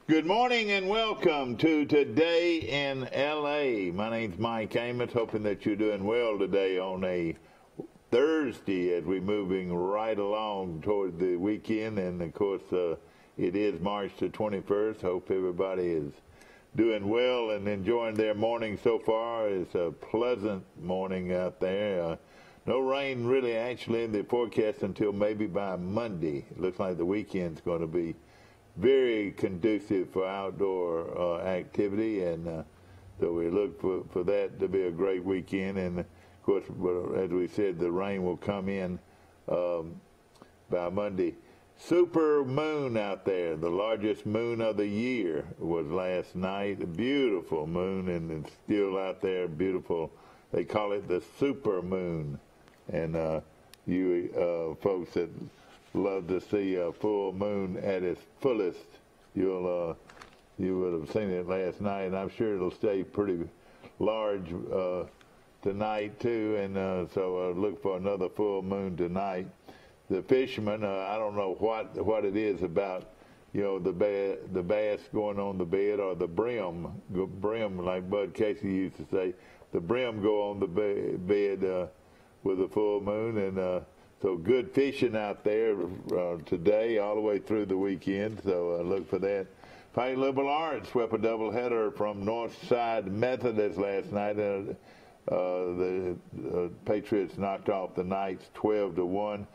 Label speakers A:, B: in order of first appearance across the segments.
A: Good morning and welcome to Today in L.A. My name's Mike Amos, hoping that you're doing well today on a Thursday as we're moving right along toward the weekend. And, of course, it is March the 21st. Hope everybody is doing well and enjoying their morning so far. It's a pleasant morning out there. No rain really actually in the forecast until maybe by Monday. It looks like the weekend's going to be very conducive for outdoor activity, and so we look for that to be a great weekend. And of course, as we said, the rain will come in by Monday. Super moon out there, the largest moon of the year was last night. A beautiful moon, and it's still out there, beautiful. They call it the super moon. And you folks that love to see a full moon at its fullest, you would have seen it last night, and I'm sure it'll stay pretty large tonight too. And so look for another full moon tonight. The fishermen, I don't know what it is about, the bass going on the bed, or the brim, like Bud Casey used to say, the brim go on the bed with a full moon. And so good fishing out there today all the way through the weekend, so look for that. Pike Liberal Arts swept a doubleheader from Northside Methodist last night. The Patriots knocked off the Knights 12-1.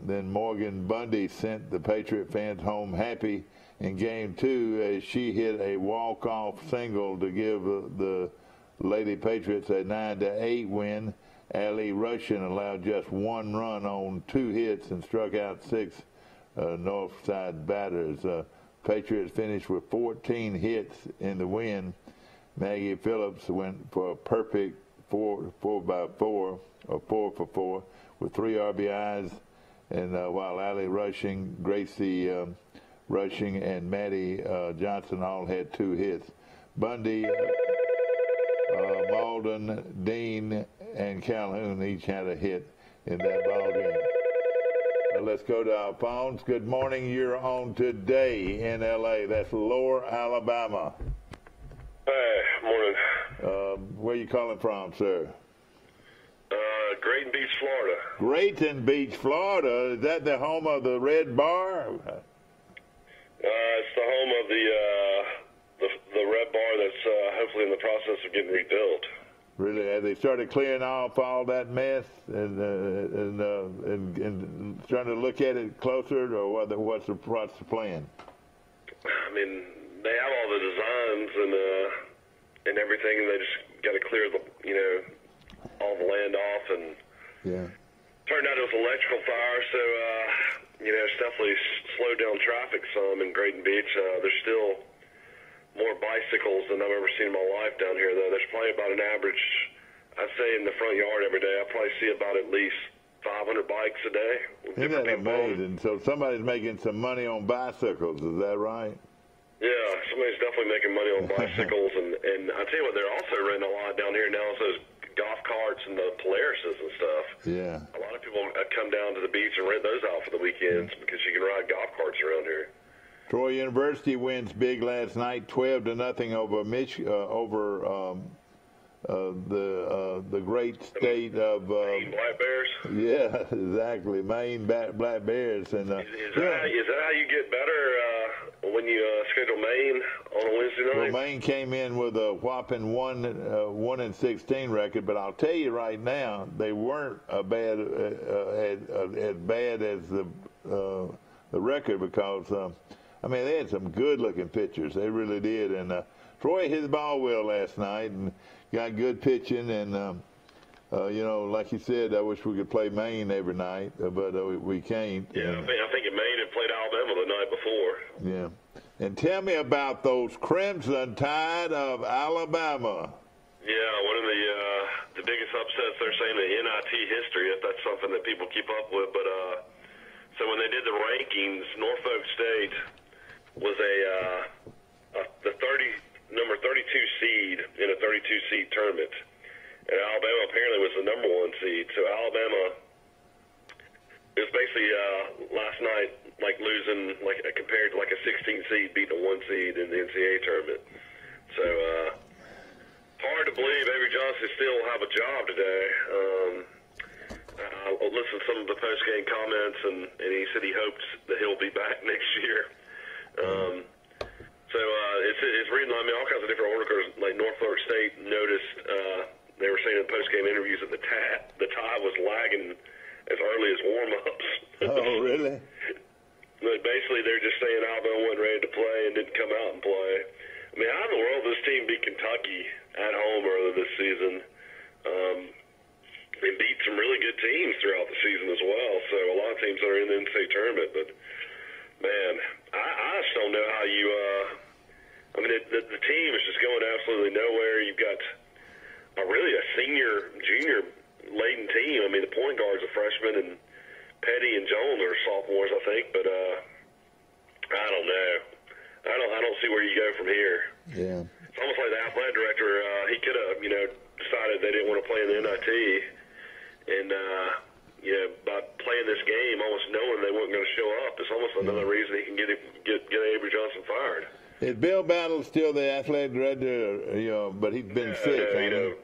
A: Then Morgan Bundy sent the Patriot fans home happy in Game 2 as she hit a walk-off single to give the Lady Patriots a 9-8 win. Ali Russian allowed just one run on 2 hits and struck out 6 Northside batters. Patriots finished with 14 hits in the win. Maggie Phillips went for a perfect 4 for 4 with 3 RBIs, and while Ali Rushing, Gracie Rushing, and Maddie Johnson all had 2 hits. Bundy, Malden, Dean, and Calhoun each had a hit in that ball game. Let's go to our phones. Good morning. You're on Today in L.A. That's Lower Alabama.
B: Hey, morning.
A: Where you calling from, sir?
B: Grayton Beach, Florida.
A: Grayton Beach, Florida. Is that the home of the Red Bar?
B: It's the home of the Red Bar that's hopefully in the process of getting rebuilt.
A: Really, have they started clearing off all that mess and trying to look at it closer, or what's the plan?
B: I mean, they have all the designs and everything, and they just got to clear all the land off. And
A: yeah,
B: turned out it was electrical fire, so it's definitely slowed down traffic some in Grayton Beach. There's still more bicycles than I've ever seen in my life down here, though. There's probably about an average, I'd say in the front yard every day, I probably see about at least 500 bikes a day.
A: Isn't that amazing? So somebody's making some money on bicycles, is that right?
B: Yeah, somebody's definitely making money on bicycles, and I tell you what, they're also renting a lot down here now, is those golf carts and the Polarises and stuff.
A: Yeah.
B: A lot of people come down to the beach and rent those out for the weekends because you can ride golf carts around here.
A: Troy University wins big last night, 12-0 over the great state of
B: Maine Black Bears.
A: Yeah, exactly, Maine Black Bears. And
B: is that how you get better when you schedule Maine on a Wednesday night?
A: Well, Maine came in with a whopping 1-16 record, but I'll tell you right now, they weren't as bad as the record, because they had some good-looking pitchers. They really did. And Troy hit the ball well last night and got good pitching. And, like you said, I wish we could play Maine every night, but we can't.
B: Yeah, I think Maine had played Alabama the night before.
A: Yeah. And tell me about those Crimson Tide of Alabama.
B: Yeah, one of the biggest upsets they're saying in NIT history, if that's something that people keep up with. But so when they did the rankings, Norfolk State was the number 32 seed in a 32 seed tournament, and Alabama apparently was the number 1 seed. So Alabama it was basically last night, like losing, like compared to like a 16 seed beating a 1 seed in the NCAA tournament. So hard to believe Avery Johnson still have a job today. I listened to some of the post-game comments, and he said he hopes that he'll be back next year. So it's reading, I mean, all kinds of different articles. Like North Florida State noticed, they were saying in post-game interviews that the tie was lagging as early as warm-ups.
A: Oh, really?
B: But basically, they're just saying Alabama wasn't ready to play and didn't come out and play. I mean, how in the world this team beat Kentucky at home earlier this season? They beat some really good teams throughout the season as well. So a lot of teams that are in the NCAA tournament. But, man, I just don't know how you I mean, the team is just going absolutely nowhere. You've got really a junior-laden team. I mean, the point guard's a freshman, and Petty and Jones are sophomores, I think. But I don't know. I don't see where you go from here.
A: Yeah.
B: It's almost like the athletic director, he could have, decided they didn't want to play in the NIT. And, by playing this game, almost knowing they weren't going to show up, it's almost another reason he can get Avery Johnson fired.
A: Is Bill Battle still the athletic director, but he's been sick?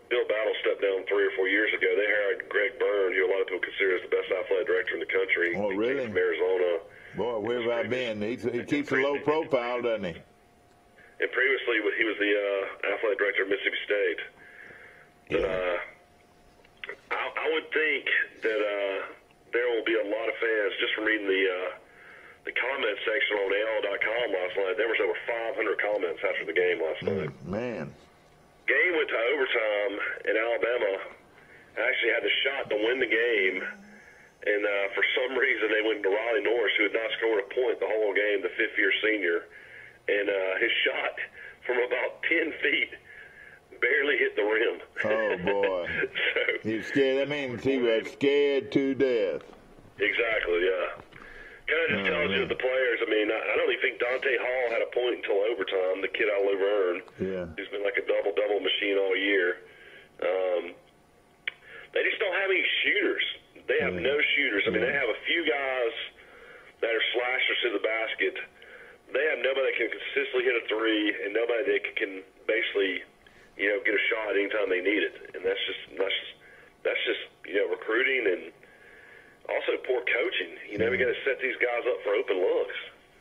B: Bill Battle stepped down 3 or 4 years ago. They hired Greg Byrne, who a lot of people consider as the best athletic director in the country.
A: Oh, really?
B: From Arizona.
A: Boy, where have I been? He keeps a low profile, doesn't he?
B: And previously, he was the athletic director of Mississippi State. But I would think that there will be a lot of fans, just from reading the comment section on AL.com last night. There was over 500 comments after the game last night.
A: Man.
B: Game went to overtime, and Alabama actually had the shot to win the game. And for some reason, they went to Riley Norris, who had not scored a point the whole game, the fifth-year senior. And his shot from about 10 feet barely hit the rim.
A: Oh, boy. He's scared. That means he was scared to death.
B: Exactly, yeah. Kind of just tells you that the players, I mean, I don't even think Dante Hall had a point until overtime, the kid out of Laverne.
A: Yeah.
B: He's been like a double-double machine all year. They just don't have any shooters. They have no shooters. I mean, they have a few guys that are slashers to the basket. They have nobody that can consistently hit a three, and nobody that can basically, get a shot anytime they need it. And that's just recruiting and also poor coaching. We got to set these guys up for open looks.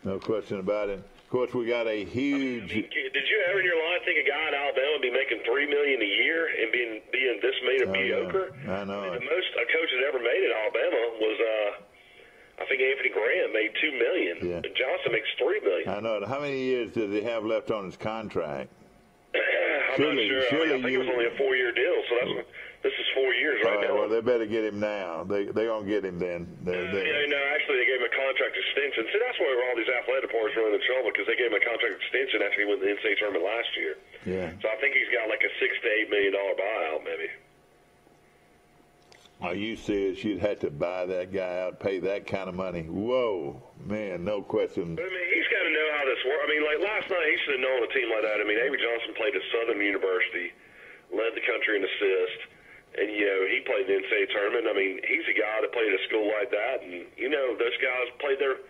A: No question about it. Of course, we got a huge.
B: Did you ever in your life think a guy in Alabama would be making $3 million a year and being this mediocre?
A: I know.
B: The most a coach had ever made at Alabama was I think Anthony Graham made $2 million.
A: Yeah.
B: Johnson makes $3 million.
A: I know. How many years does he have left on his contract?
B: I'm not sure. I think it was only a 4-year deal, so this is 4 years right now.
A: Well, they better get him now. They're gonna get him then.
B: Actually, they gave him a contract extension. See, that's where all these athletic departments run into trouble, because they gave him a contract extension after he won the NCAA tournament last year.
A: Yeah.
B: So I think he's got like a $6 to $8 million buyout, maybe.
A: Are you serious? You'd have to buy that guy out, pay that kind of money? Whoa, man, no question.
B: But, I mean, he's got to know how this works. I mean, like last night, he should have known a team like that. I mean, Avery Johnson played at Southern University, led the country in assists, and, he played the NCAA tournament. I mean, he's a guy that played at a school like that, and, those guys played their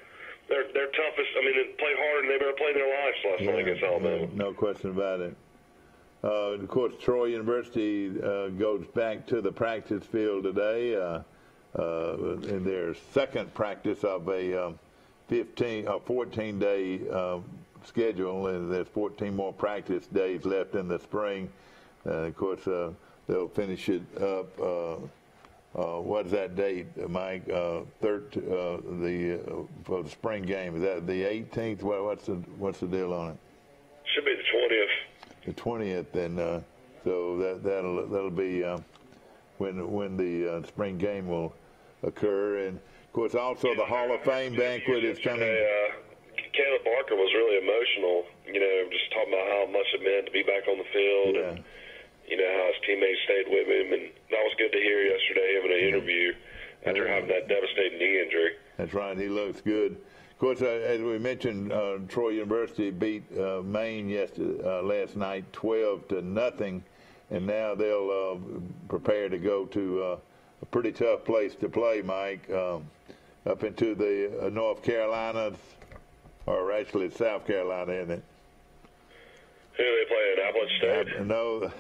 B: toughest. I mean, they played harder than they've ever played in their lives last night against Alabama.
A: No question about it. Of course, Troy University goes back to the practice field today in their second practice of a 14-day schedule, and there's 14 more practice days left in the spring. Of course, they'll finish it up. What's that date, Mike? For the spring game, is that the 18th? What's the deal on it?
B: Should be the 20th.
A: The 20th, and so that'll be when the spring game will occur, and of course also the Hall of Fame banquet is coming.
B: Caleb Barker was really emotional, just talking about how much it meant to be back on the field, and how his teammates stayed with him, and that was good to hear yesterday, having an interview after having that devastating knee injury.
A: That's right, he looks good. Of course, as we mentioned, Troy University beat Maine last night 12-0, and now they'll prepare to go to a pretty tough place to play, Mike. up into the North Carolinas, or actually South Carolina, isn't it?
B: Who do they play at Appalachian State?
A: No,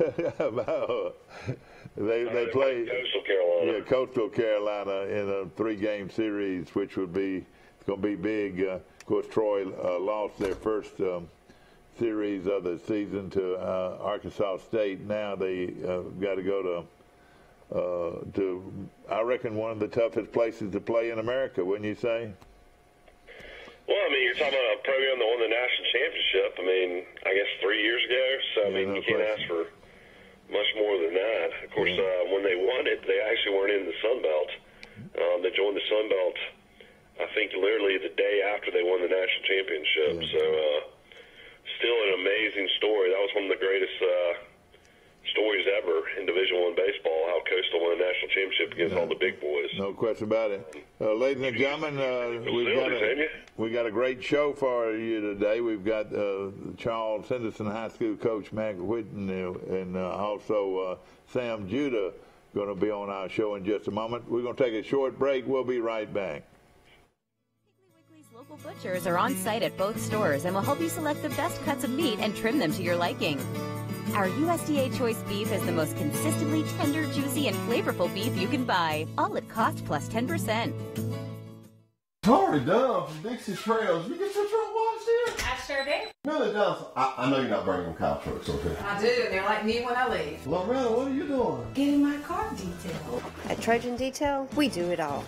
A: they play
B: Coastal Carolina.
A: Yeah, Coastal Carolina in a 3-game series, which would be going to be big. Of course, Troy lost their first series of the season to Arkansas State. Now they got to go to I reckon one of the toughest places to play in America, wouldn't you say?
B: Well, I mean, you're talking about a program that won the national championship. I mean, I guess 3 years ago. So I mean, you can't ask for much more than that. Of course, when they won it, they actually weren't in the Sun Belt. They joined the Sun Belt, I think, literally the day after they won the national championship. So, still an amazing story. That was one of the greatest stories ever in Division I baseball, how Coastal won a national championship against all the big boys.
A: No question about it. Ladies and gentlemen, we got a great show for you today. We've got Charles Henderson High School coach Mac Whitten and also Sam Judah going to be on our show in just a moment. We're going to take a short break. We'll be right back.
C: Local butchers are on site at both stores and will help you select the best cuts of meat and trim them to your liking. Our USDA Choice beef is the most consistently tender, juicy, and flavorful beef you can buy, all at cost plus 10%.
D: Tori Dunn from Dixie Trails. You get your truck washed here?
E: I sure do.
D: Really, Dunn? I know you're not bringing them cow trucks over here.
E: I do. They're like me when I leave.
D: Loretta, what are you doing?
E: Getting my car detailed.
F: At Trojan Detail, we do it all.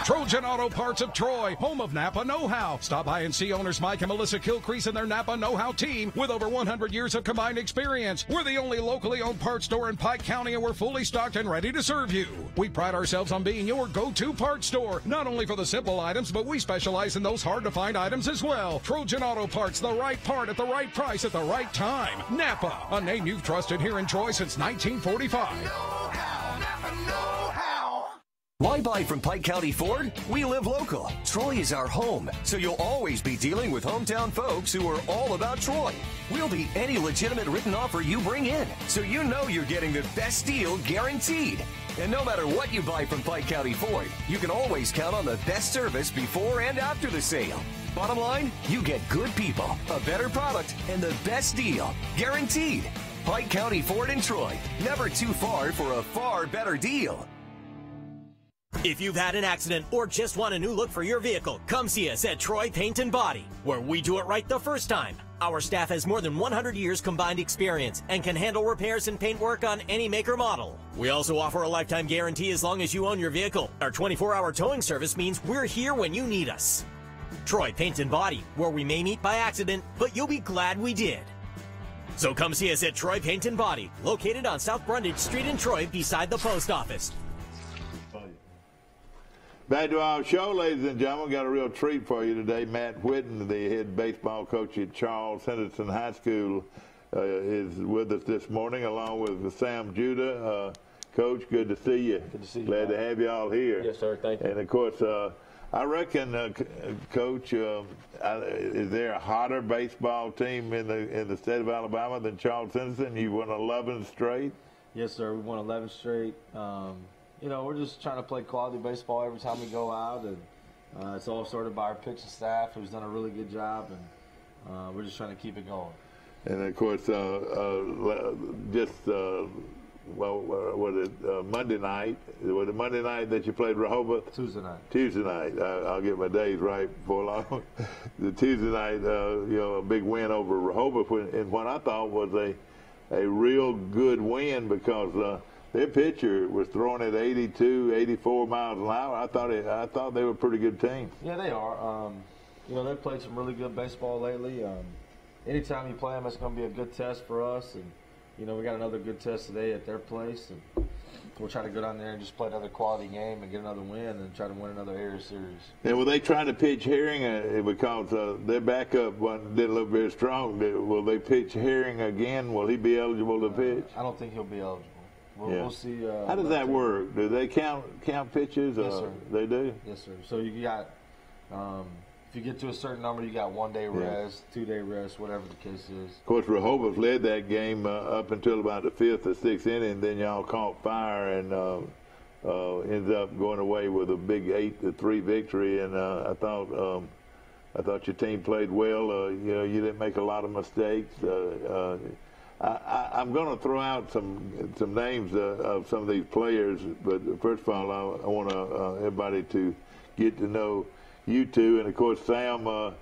G: Trojan Auto Parts of Troy, home of Napa Know-How. Stop by and see owners Mike and Melissa Kilcrease and their Napa Know-How team with over 100 years of combined experience. We're the only locally owned parts store in Pike County, and we're fully stocked and ready to serve you. We pride ourselves on being your go-to parts store, not only for the simple items, but we specialize in those hard-to-find items as well. Trojan Auto Parts, the right part at the right price at the right time. Napa, a name you've trusted here in Troy since 1945.
H: Napa Know-How. Why buy from Pike County Ford? We live local. Troy is our home, so you'll always be dealing with hometown folks who are all about Troy. We'll beat any legitimate written offer you bring in, so you know you're getting the best deal guaranteed. And no matter what you buy from Pike County Ford, you can always count on the best service before and after the sale. Bottom line, you get good people, a better product, and the best deal, guaranteed. Pike County Ford in Troy, never too far for a far better deal.
I: If you've had an accident or just want a new look for your vehicle, come see us at Troy Paint and Body, where we do it right the first time. Our staff has more than 100 years combined experience and can handle repairs and paint work on any make or model. We also offer a lifetime guarantee as long as you own your vehicle. Our 24-hour towing service means we're here when you need us. Troy Paint and Body, where we may meet by accident, but you'll be glad we did. So come see us at Troy Paint and Body, located on South Brundage Street in Troy beside the post office.
A: Back to our show, ladies and gentlemen. We got a real treat for you today. Matt Whitten, the head baseball coach at Charles Henderson High School, is with us this morning, along with Sam Judah. Coach, good to see you.
J: Good to see you.
A: Glad to have you all here.
J: Yes, sir. Thank you.
A: And, of course, I reckon, Coach, is there a hotter baseball team in the state of Alabama than Charles Henderson? You won 11 straight?
J: Yes, sir. We won 11 straight. You know, we're just trying to play quality baseball every time we go out, and it's all started by our pitching staff, who's done a really good job, and we're just trying to keep it going.
A: And of course, Monday night? Was it Monday night that you played Rehoboth?
J: Tuesday night.
A: Tuesday night. I'll get my days right before long. The Tuesday night, a big win over Rehoboth, in what I thought was a real good win because. Their pitcher was throwing at 82, 84 miles an hour. I thought they were a pretty good team.
J: Yeah, they are. They've played some really good baseball lately. Anytime you play them, it's going to be a good test for us. And, we got another good test today at their place. And we'll try to go down there and just play another quality game and get another win and try to win another area series.
A: Yeah, were they trying to pitch Herring because their backup didn't look very strong? Will they pitch Herring again? Will he be eligible to pitch?
J: I don't think he'll be eligible. We'll see.
A: How does that work? Do they count pitches?
J: Yes, sir.
A: They do?
J: Yes, sir. So you got, if you get to a certain number, you got 1 day rest, 2 day rest, whatever the case is.
A: Of course, Rehoboth led that game up until about the 5th or 6th inning. Then y'all caught fire and ends up going away with a big 8-3 victory, and I thought your team played well. You didn't make a lot of mistakes. I'm going to throw out some names of some of these players, but first of all, I want everybody to get to know you two, and of course Sam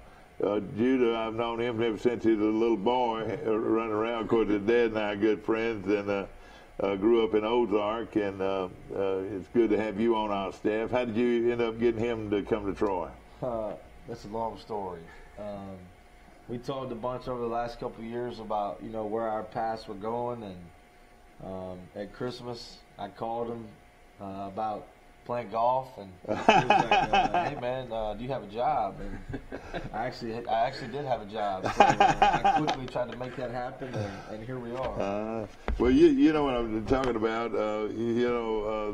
A: Judah. I've known him ever since he was a little boy running around. Of course, his dad and I are good friends, and grew up in Ozark, and it's good to have you on our staff. How did you end up getting him to come to Troy?
J: That's a long story. We talked a bunch over the last couple of years about where our paths were going, and at Christmas I called him about playing golf, and he was like, "Hey man, do you have a job?" And I actually did have a job. So I quickly tried to make that happen, and here we are.
A: Well, you know what I'm talking about.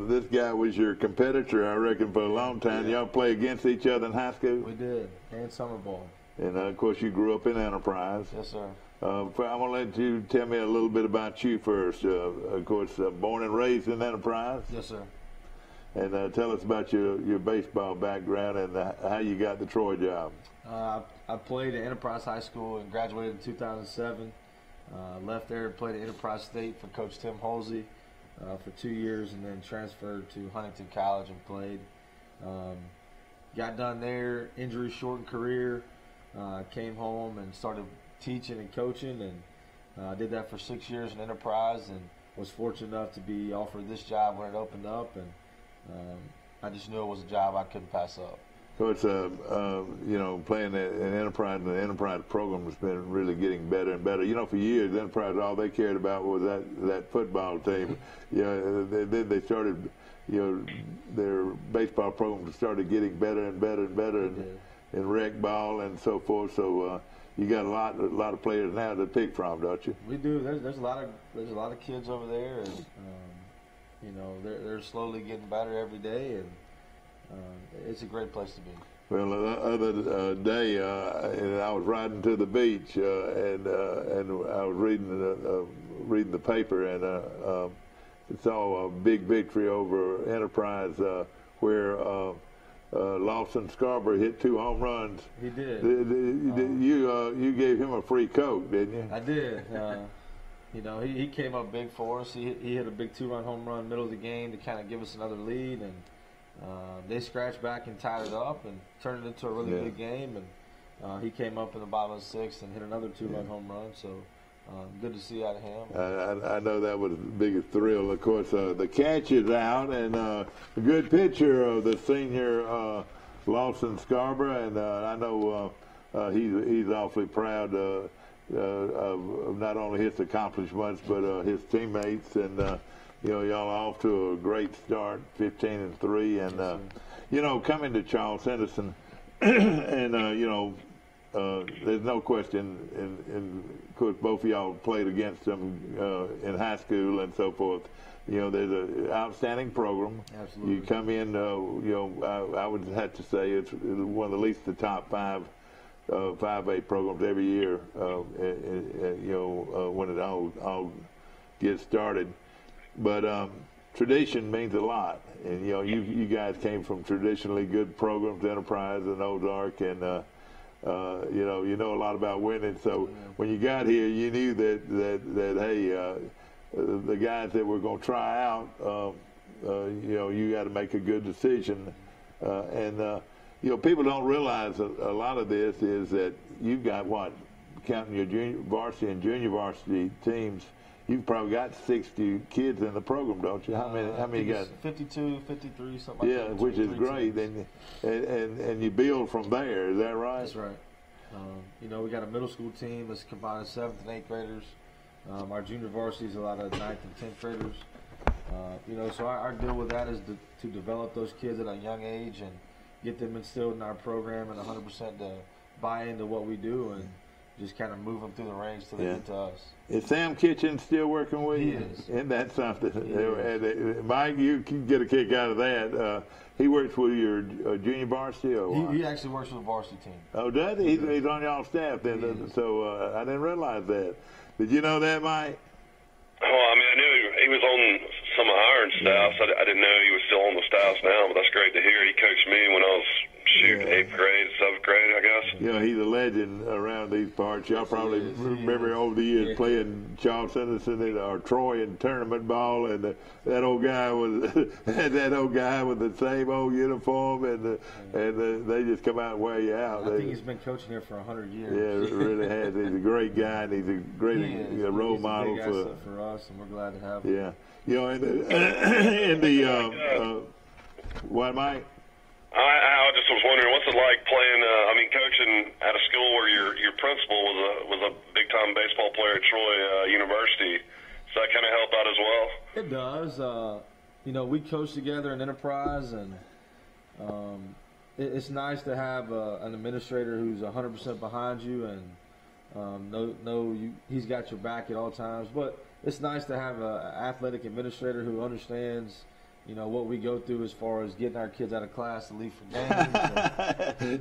A: This guy was your competitor, I reckon, for a long time.
J: Yeah.
A: Y'all play against each other in high school?
J: We did, and summer ball.
A: And of course, you grew up in Enterprise.
J: Yes, sir.
A: I'm going to let you tell me a little bit about you first. Of course, born and raised in Enterprise.
J: Yes, sir.
A: And tell us about your baseball background and how you got the Troy job.
J: I played at Enterprise High School and graduated in 2007. Left there and played at Enterprise State for Coach Tim Holsey for 2 years, and then transferred to Huntington College and played. Got done there, injury-shortened career. Came home and started teaching and coaching, and I did that for 6 years in Enterprise, and was fortunate enough to be offered this job when it opened up, and I just knew it was a job I couldn't pass up.
A: So it's playing in Enterprise, and the Enterprise program has been really getting better and better. For years Enterprise, all they cared about was that football team. Then they started, their baseball program started getting better and better and better, and rec ball and so forth. So you got a lot of players now to pick from, don't you?
J: We do. There's a lot of kids over there, and they're slowly getting better every day, and it's a great place to be.
A: Well, the other day, I was riding to the beach, and I was reading the paper, and saw a big victory over Enterprise, where Lawson Scarborough hit 2 home runs.
J: He did.
A: You gave him a free Coke, didn't you?
J: I did. He came up big for us. He hit a big 2-run home run middle of the game to kind of give us another lead, and they scratched back and tied it up and turned it into a really good game. And he came up in the bottom of the 6th and hit another 2-run home run. So good to see out of him.
A: I know that was the biggest thrill. Of course, the catch is out, and a good picture of the senior Lawson Scarborough, and I know he's awfully proud of not only his accomplishments but his teammates, and y'all are off to a great start, 15-3, and coming to Charles Henderson, and there's no question, and of course both of y'all played against them in high school and so forth. There's an outstanding program.
J: Absolutely.
A: You come in, I would have to say it's one of at least the top 5A programs every year, when it all gets started. But tradition means a lot, and you guys came from traditionally good programs, Enterprise and Ozark, and you know a lot about winning. So when you got here, you knew that hey, the guys that were going to try out, you got to make a good decision, and people don't realize a lot of this is that you've got counting your junior varsity and junior varsity teams. You've probably got 60 kids in the program, don't you? How many you got?
J: 52, 53, something like that.
A: Yeah, which is great, and you build from there. Is that right?
J: That's right. We got a middle school team that's combined of 7th and 8th graders. Our junior varsity is a lot of 9th and 10th graders. So our deal with that is to develop those kids at a young age and get them instilled in our program and 100% to buy into what we do and just kind of move them through the range till they get to us.
A: Is Sam Kitchen still working with you?
J: He is.
A: Isn't that something? And Mike, you can get a kick out of that. He works with your junior varsity, or what?
J: He actually works with the varsity team.
A: Oh, does he? He's on y'all staff then. So I didn't realize that. Did you know that, Mike?
B: Oh, I mean, I knew he was on some of Iron staffs. I didn't know he was still on the staffs now, but that's great to hear. He coached me when I was, 8th grade, 7th grade, I guess.
A: You know, he's a legend around these parts. Y'all probably remember over the years playing Charles Henderson or Troy in tournament ball, and that old guy was with the same old uniform, and they just come out and wear you out.
J: I think he's been coaching here for 100 years.
A: Yeah, really has. He's a great guy, and he's a great role model
J: for us, and we're glad to have him.
A: Yeah, you know, what, Mike?
B: I just was wondering, what's it like playing? Coaching at a school where your principal was a big time baseball player at Troy University. Does that kind of help out as well?
J: It does. You know, we coach together in Enterprise, and it's nice to have an administrator who's 100% behind you and he's got your back at all times. But it's nice to have an athletic administrator who understands, you know, what we go through as far as getting our kids out of class to leave for games.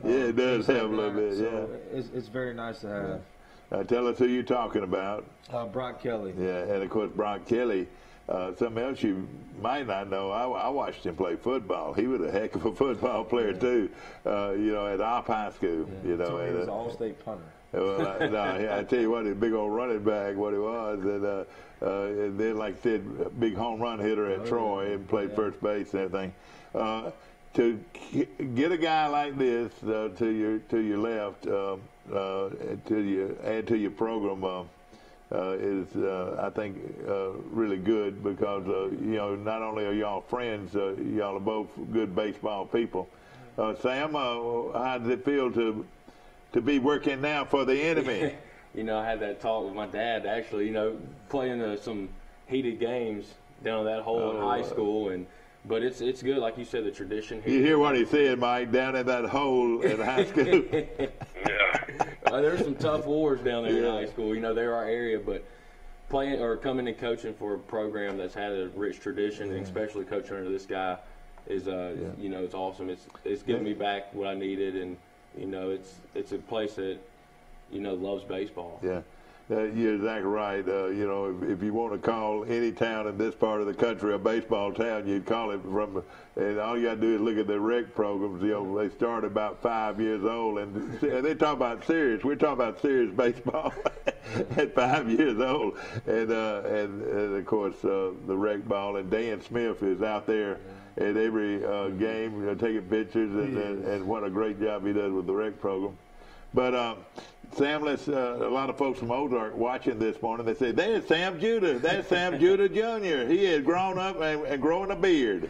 A: It does help a little bit.
J: So it's very nice to have.
A: Tell us who you're talking about.
J: Brock Kelly.
A: Yeah, and of course Brock Kelly. Something else you might not know, I watched him play football. He was a heck of a football player too. You know, at Opp High School.
J: Yeah.
A: You know,
J: so he was an all-state punter.
A: Well, I tell you what, a big old running back, what he was, and then, like I said, a big home run hitter at Troy and played first base and everything. To get a guy like this to your left, to add to your program is, I think, really good because you know, not only are y'all friends, y'all are both good baseball people. Sam, how does it feel to be working now for the enemy?
K: You know, I had that talk with my dad, actually, you know, playing some heated games down that hole in high school, but it's good, like you said, the tradition here.
A: You hear what he said, Mike, down in that hole in high school?
K: There's some tough wars down there in high school. You know, they're our area, but playing or coming and coaching for a program that's had a rich tradition, and especially coaching under this guy, is you know, it's awesome. It's giving me back what I needed, and you know, it's a place that, you know, loves baseball. Yeah,
A: you're exactly right. You know, if you want to call any town in this part of the country a baseball town, you'd call it from. And all you got to do is look at the rec programs. You know, they start about 5 years old, and they talk about serious. We're talking about serious baseball at 5 years old, and of course the rec ball. And Dan Smith is out there at every game, you know, taking pictures, and what a great job he does with the rec program. But Sam, a lot of folks from Ozark watching this morning, they say, there's Sam Judah. That's Sam Judah Jr. He has grown up and growing a beard.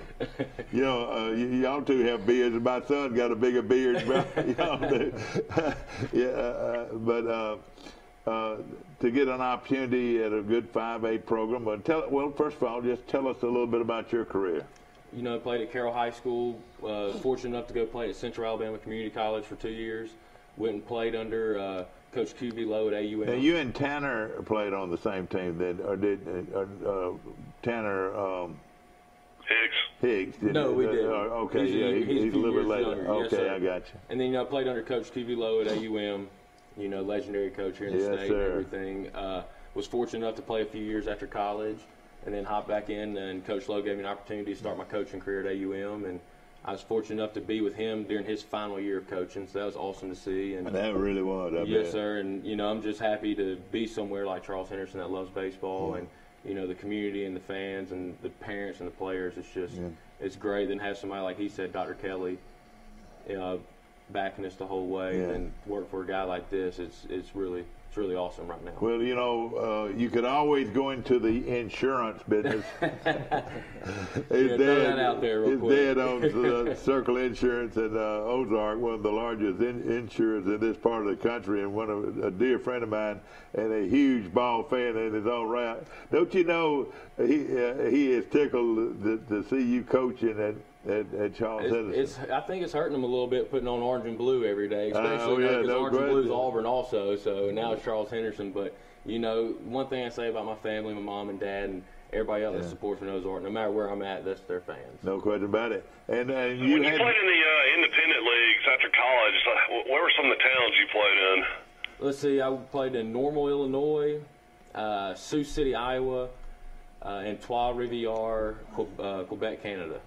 A: You know, y'all two have beards, and my son got a bigger beard than y'all do. To get an opportunity at a good 5A program, first of all, just tell us a little bit about your career.
K: You know, I played at Carroll High School. Fortunate enough to go play at Central Alabama Community College for 2 years. Went and played under Coach QB Lowe at AUM.
A: Now, you and Tanner played on the same team then, or did Tanner Higgs?
K: No, we did.
A: Okay, he's a little bit later.
K: Younger.
A: Okay,
K: yes,
A: I got you.
K: And then, you know, I played under Coach QB Lowe at AUM. You know, legendary coach here in the state and everything. Was fortunate enough to play a few years after college, and then hop back in. And Coach Lowe gave me an opportunity to start my coaching career at AUM, and I was fortunate enough to be with him during his final year of coaching, so that was awesome to see. And
A: that really was.
K: Yes, sir. And you know, I'm just happy to be somewhere like Charles Henderson that loves baseball, and you know, the community and the fans and the parents and the players. It's just, it's great. Then have somebody like he said, Dr. Kelly, backing us the whole way, and work for a guy like this. It's really awesome right now.
A: Well, you know, you could always go into the insurance business. His dad owns Circle Insurance in Ozark, one of the largest insurers in this part of the country, and a dear friend of mine, and a huge ball fan in his own right. Don't you know he is tickled to see you coaching at Charles Henderson?
K: I think it's hurting him a little bit putting on orange and blue every day, especially because orange and blue is Auburn also. So now it's Charles Henderson. But you know, one thing I say about my family, my mom and dad, and everybody else that supports me in Ozark, no matter where I'm at, that's their fans.
A: No question about it. And
B: when you played in the independent leagues after college, where were some of the towns you played in?
K: Let's see, I played in Normal, Illinois, Sioux City, Iowa, in Trois-Rivières, Quebec, Canada.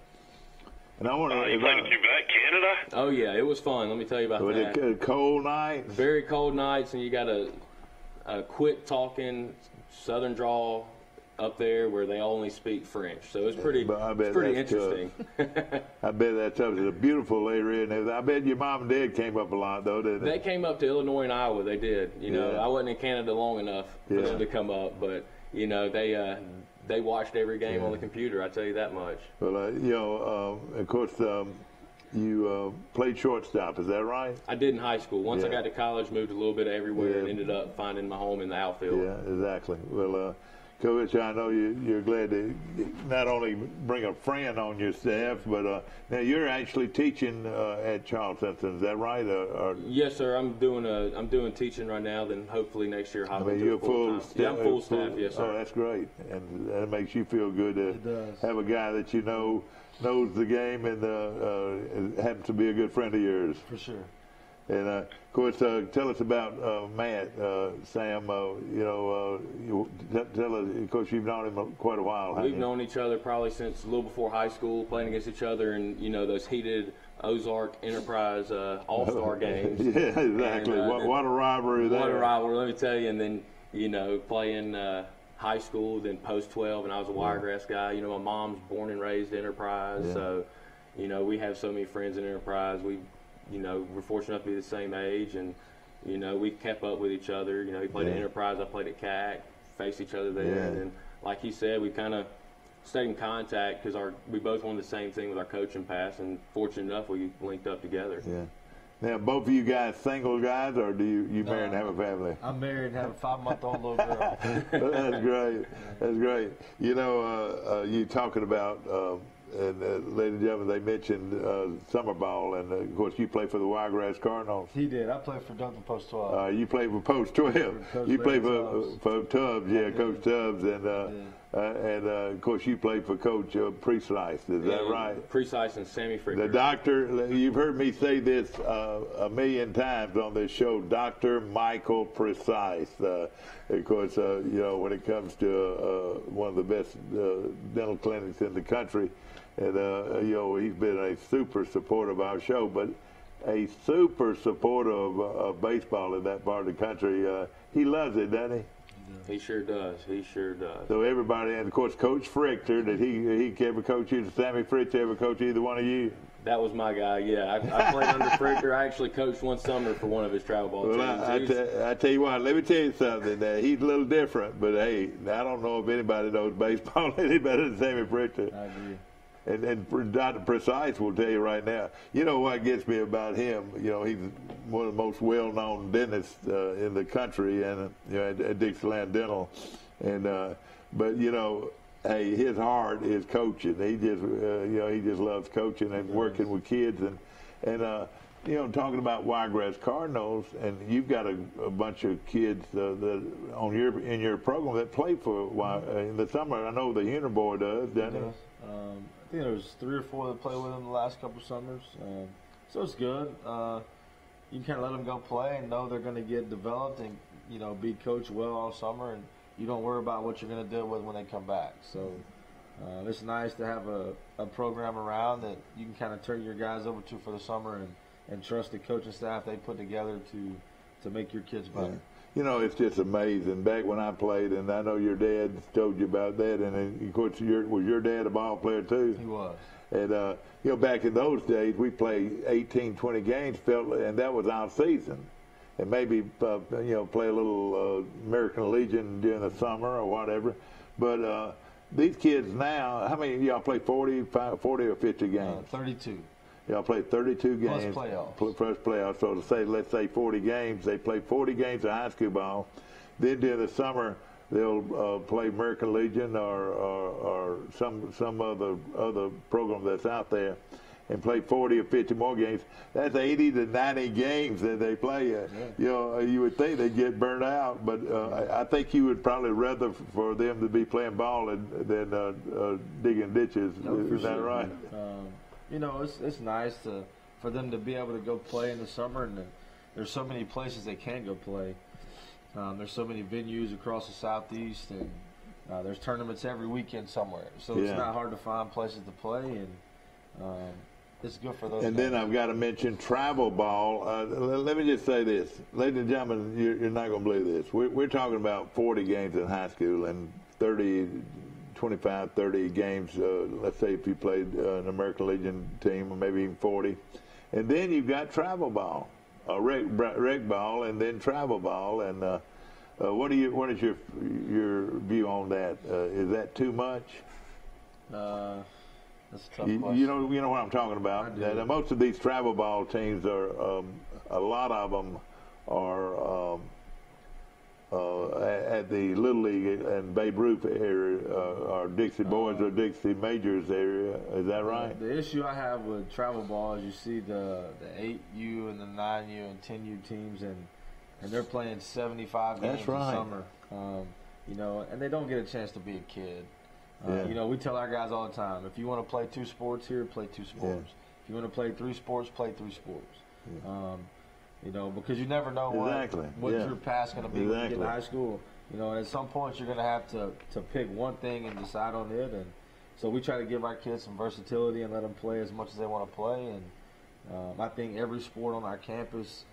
A: And I want to.
B: You played in Quebec, Canada?
K: Oh yeah, it was fun. Let me tell you about that.
A: Was it cold nights?
K: Very cold nights, and you got a quick talking Southern drawl up there where they only speak French. So it's pretty interesting.
A: I bet that's tough. It's a beautiful area, and I bet your mom and dad came up a lot, though, didn't they?
K: They came up to Illinois and Iowa. They did. You know, I wasn't in Canada long enough for them to come up, but you know, they watched every game on the computer. I tell you that much.
A: Well, you know, of course, you played shortstop. Is that right?
K: I did in high school. Once I got to college, moved a little bit everywhere, and ended up finding my home in the outfield.
A: Yeah, exactly. Well, Coach, I know you're glad to not only bring a friend on your staff, but now you're actually teaching at Charles Simpson. Is that right?
K: Yes, sir. I'm doing teaching right now. Then hopefully next year,
A: I mean, you're full staff.
K: Yeah, I'm full staff. Yes, sir.
A: Oh, that's great, and that makes you feel good to have a guy that you know knows the game and happens to be a good friend of yours.
J: For sure.
A: And of course, tell us about Matt, Sam. Tell us. Of course, you've known him quite a while.
K: We've known each other probably since a little before high school, playing against each other, and you know those heated Ozark Enterprise All-Star games.
A: Yeah, exactly.
K: And,
A: what a rivalry there.
K: What a rivalry, let me tell you. And then you know playing high school, then post 12, and I was a Wiregrass guy. You know, my mom's born and raised Enterprise, so you know we have so many friends in Enterprise. You know, we're fortunate enough to be the same age, and you know, we kept up with each other. You know, he played at Enterprise, I played at CAC, faced each other there, and then, like he said, we kind of stayed in contact because we both wanted the same thing with our coaching pass, and fortunate enough, we linked up together.
A: Yeah. Now, both of you guys single guys, or do you married and have a family?
J: I'm married and have a 5-month-old little girl.
A: That's great. That's great. You know, you talking about. And ladies and gentlemen, they mentioned summer ball, and of course you played for the Wiregrass Cardinals.
J: He did. I played for Duncan Post 12.
A: You played for Post 12. You played for Tubbs, Coach Tubbs, and of course you played for Coach Precise. Is that right?
K: Precise and Sammy Fricker.
A: The doctor. You've heard me say this a million times on this show. Dr. Michael Precise. Of course, you know, when it comes to one of the best dental clinics in the country. And, you know, he's been a super supporter of our show, but a super supporter of baseball in that part of the country. He loves it, doesn't he?
K: He sure does. He sure does.
A: So everybody, and of course, Coach Frichter, did he ever coach you? Did Sammy Frichter ever coach either one of you?
K: That was my guy, yeah. I played under Frichter. I actually coached one summer for one of his travel ball teams.
A: I tell you what, let me tell you something. He's a little different, but, hey, I don't know if anybody knows baseball any better than Sammy Frichter.
J: I agree.
A: And Dr. Precise will tell you right now, you know what gets me about him? You know, he's one of the most well-known dentists in the country, and you know, at Dixieland Dental. And but you know, hey, his heart is coaching. He just you know, he just loves coaching and working with kids, and you know, talking about Wiregrass Cardinals, and you've got a bunch of kids that in your program that play for in the summer. I know the Hunter boy does, doesn't he?
J: I think there was 3 or 4 that played with him the last couple summers, so it's good. You can kind of let them go play and know they're going to get developed and you know be coached well all summer, and you don't worry about what you're going to deal with when they come back. So it's nice to have a program around that you can kind of turn your guys over to for the summer and trust the coaching staff they put together to make your kids better.
A: Yeah. You know, it's just amazing. Back when I played, and I know your dad told you about that, and of course, was your dad a ball player too?
J: He was.
A: And, you know, back in those days, we played 18, 20 games, and that was our season. And maybe, you know, play a little American Legion during the summer or whatever. But these kids now, how many of y'all play 40 or 50 games?
J: 32.
A: Y'all played 32 games.
J: Plus playoffs.
A: Plus playoffs. So to say, let's say 40 games, they play 40 games of high school ball. Then during the summer, they'll play American Legion or some other program that's out there and play 40 or 50 more games. That's 80 to 90 games that they play. You know, you would think they'd get burnt out, but I think you would probably rather for them to be playing ball than digging ditches. Is that right?
J: You know, it's nice for them to be able to go play in the summer, and there's so many places they can go play. There's so many venues across the Southeast, and There's tournaments every weekend somewhere, so it's not hard to find places to play, and it's good for those
A: And
J: guys.
A: then I've got to mention travel ball. Let me just say this. Ladies and gentlemen, you're not going to believe this. We're talking about 40 games in high school and 25, 30 games, let's say if you played an American Legion team, or maybe even 40. And then you've got travel ball, rec ball, and then travel ball. And what is your view on that? Is that too much?
J: That's a tough question.
A: You know what I'm talking about. Most of these travel ball teams are, a lot of them are at the Little League and Babe Ruth area, or Dixie Boys or Dixie Majors area. Is that right?
J: The issue I have with travel ball is you see the 8U and the 9U and 10U teams, and they're playing 75 games in summer. And they don't get a chance to be a kid. We tell our guys all the time, if you want to play 2 sports here, play 2 sports. If you want to play 3 sports, play 3 sports. Because you never know what your path's going to be when you get to high school. At some point you're going to have to pick one thing and decide on it. And so we try to give our kids some versatility and let them play as much as they want to play. And I think every sport on our campus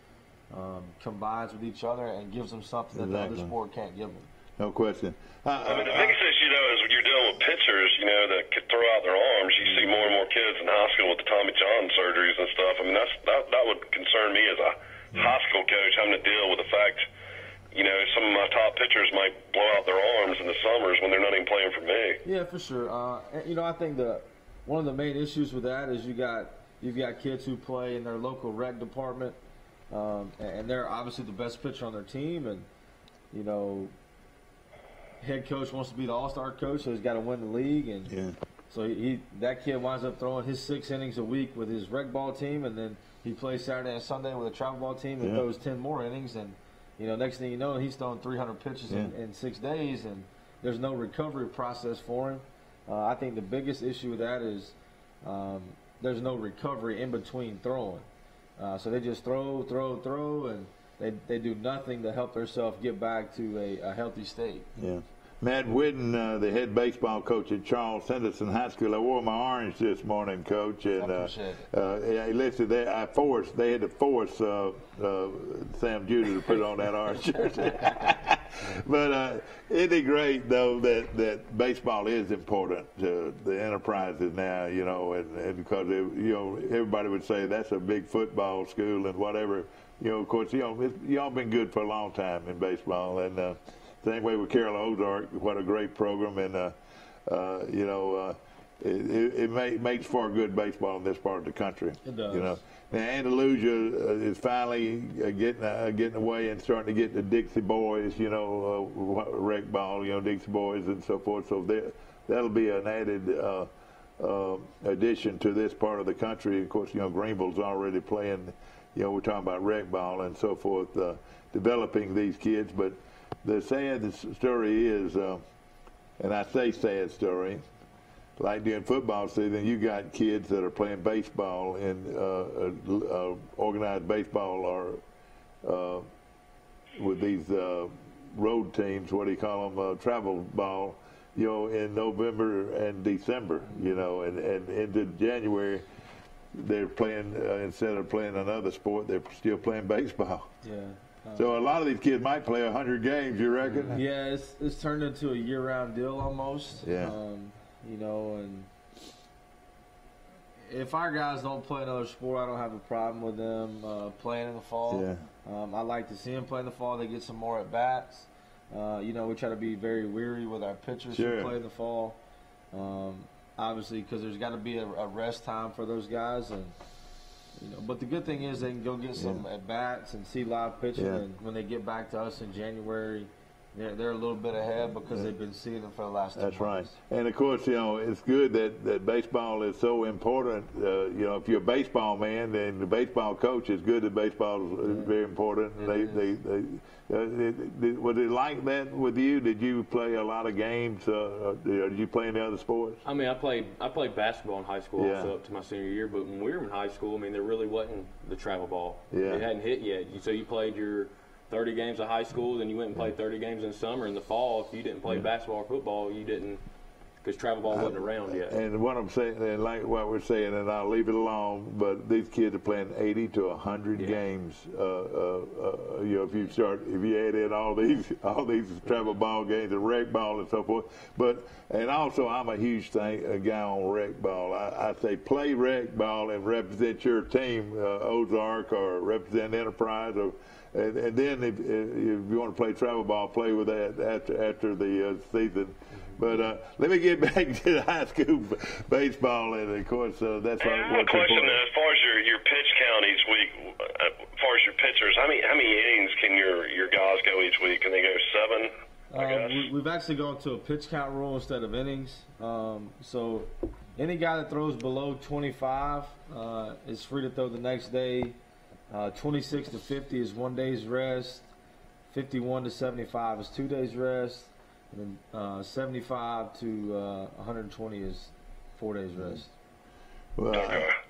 J: combines with each other and gives them something that the other sport can't give them.
A: No question.
B: The biggest issue, though, is when you're dealing with pitchers, that could throw out their arms. You see more and more kids in high school with the Tommy John surgeries and stuff. That would concern me as a high school coach, having to deal with the fact, some of my top pitchers might blow out their arms in the summers when they're not even playing for me. Yeah,
J: for sure. I think one of the main issues with that is you've got kids who play in their local rec department, and they're obviously the best pitcher on their team, and head coach wants to be the all-star coach, so he's got to win the league, and so that kid winds up throwing his 6 innings a week with his rec ball team, and then he plays Saturday and Sunday with a travel ball team and throws 10 more innings, and next thing you know, he's throwing 300 pitches in 6 days, and there's no recovery process for him. I think the biggest issue with that is there's no recovery in between throwing. So they just throw, and they do nothing to help themselves get back to a healthy state. Yeah.
A: Matt Whitten, the head baseball coach at Charles Henderson High School. I wore my orange this morning, Coach, and he listed there. They had to force Sam Judah to put on that orange jersey. But isn't it great though that baseball is important to the enterprises now? And because everybody would say that's a big football school and whatever. Of course, y'all been good for a long time in baseball, and same way with Carroll Ozark. What a great program, and it makes for good baseball in this part of the country.
J: It does.
A: Now, Andalusia is finally getting away and starting to get the Dixie Boys, rec ball, Dixie Boys and so forth. So that'll be an added addition to this part of the country. Of course, Greenville's already playing. We're talking about rec ball and so forth, developing these kids. But the sad story is, and I say sad story, like during football season, you got kids that are playing baseball in organized baseball or with these road teams, what do you call them, travel ball, in November and December, and into January. They're playing, instead of playing another sport, they're still playing baseball.
J: Yeah.
A: So a lot of these kids might play 100 games, you reckon?
J: Yeah, it's turned into a year-round deal almost.
A: Yeah.
J: And if our guys don't play another sport, I don't have a problem with them playing in the fall.
A: Yeah.
J: I like to see them play in the fall. They get some more at-bats. We try to be very weary with our pitchers who play in the fall. Obviously, because there's got to be a rest time for those guys, and but the good thing is they can go get some at bats and see live pitching, and when they get back to us in January, they're a little bit ahead because they've been seeing them for the last 2 months.
A: That's right. And of course, it's good that baseball is so important. If you're a baseball man, then the baseball coach is good. That baseball is very important. Was it like that with you? Did you play a lot of games? Did you play any other sports?
K: I played basketball in high school also up to my senior year. But when we were in high school, there really wasn't the travel ball.
A: Yeah.
K: It hadn't hit yet. So you played your 30 games of high school, then you went and played 30 games in the summer. In the fall, if you didn't play basketball or football, you didn't, because travel ball wasn't around yet.
A: And what I'm saying, and like what we're saying, and I'll leave it alone, but these kids are playing 80 to 100 games. If you add in all these travel ball games and rec ball and so forth. And also, I'm a huge guy on rec ball. I say play rec ball and represent your team, Ozark, or represent Enterprise, and then if you want to play travel ball, play with that after the season. But let me get back to the high school baseball, and of course that's
B: I have a question as far as your pitch count each week. As far as your pitchers, how many innings can your guys go each week? Can they go 7? I guess?
J: We've actually gone to a pitch count rule instead of innings. So any guy that throws below 25 is free to throw the next day. 26 to 50 is 1 day's rest. 51 to 75 is 2 days rest. And then 75 to 120 is 4 days rest.
A: Well,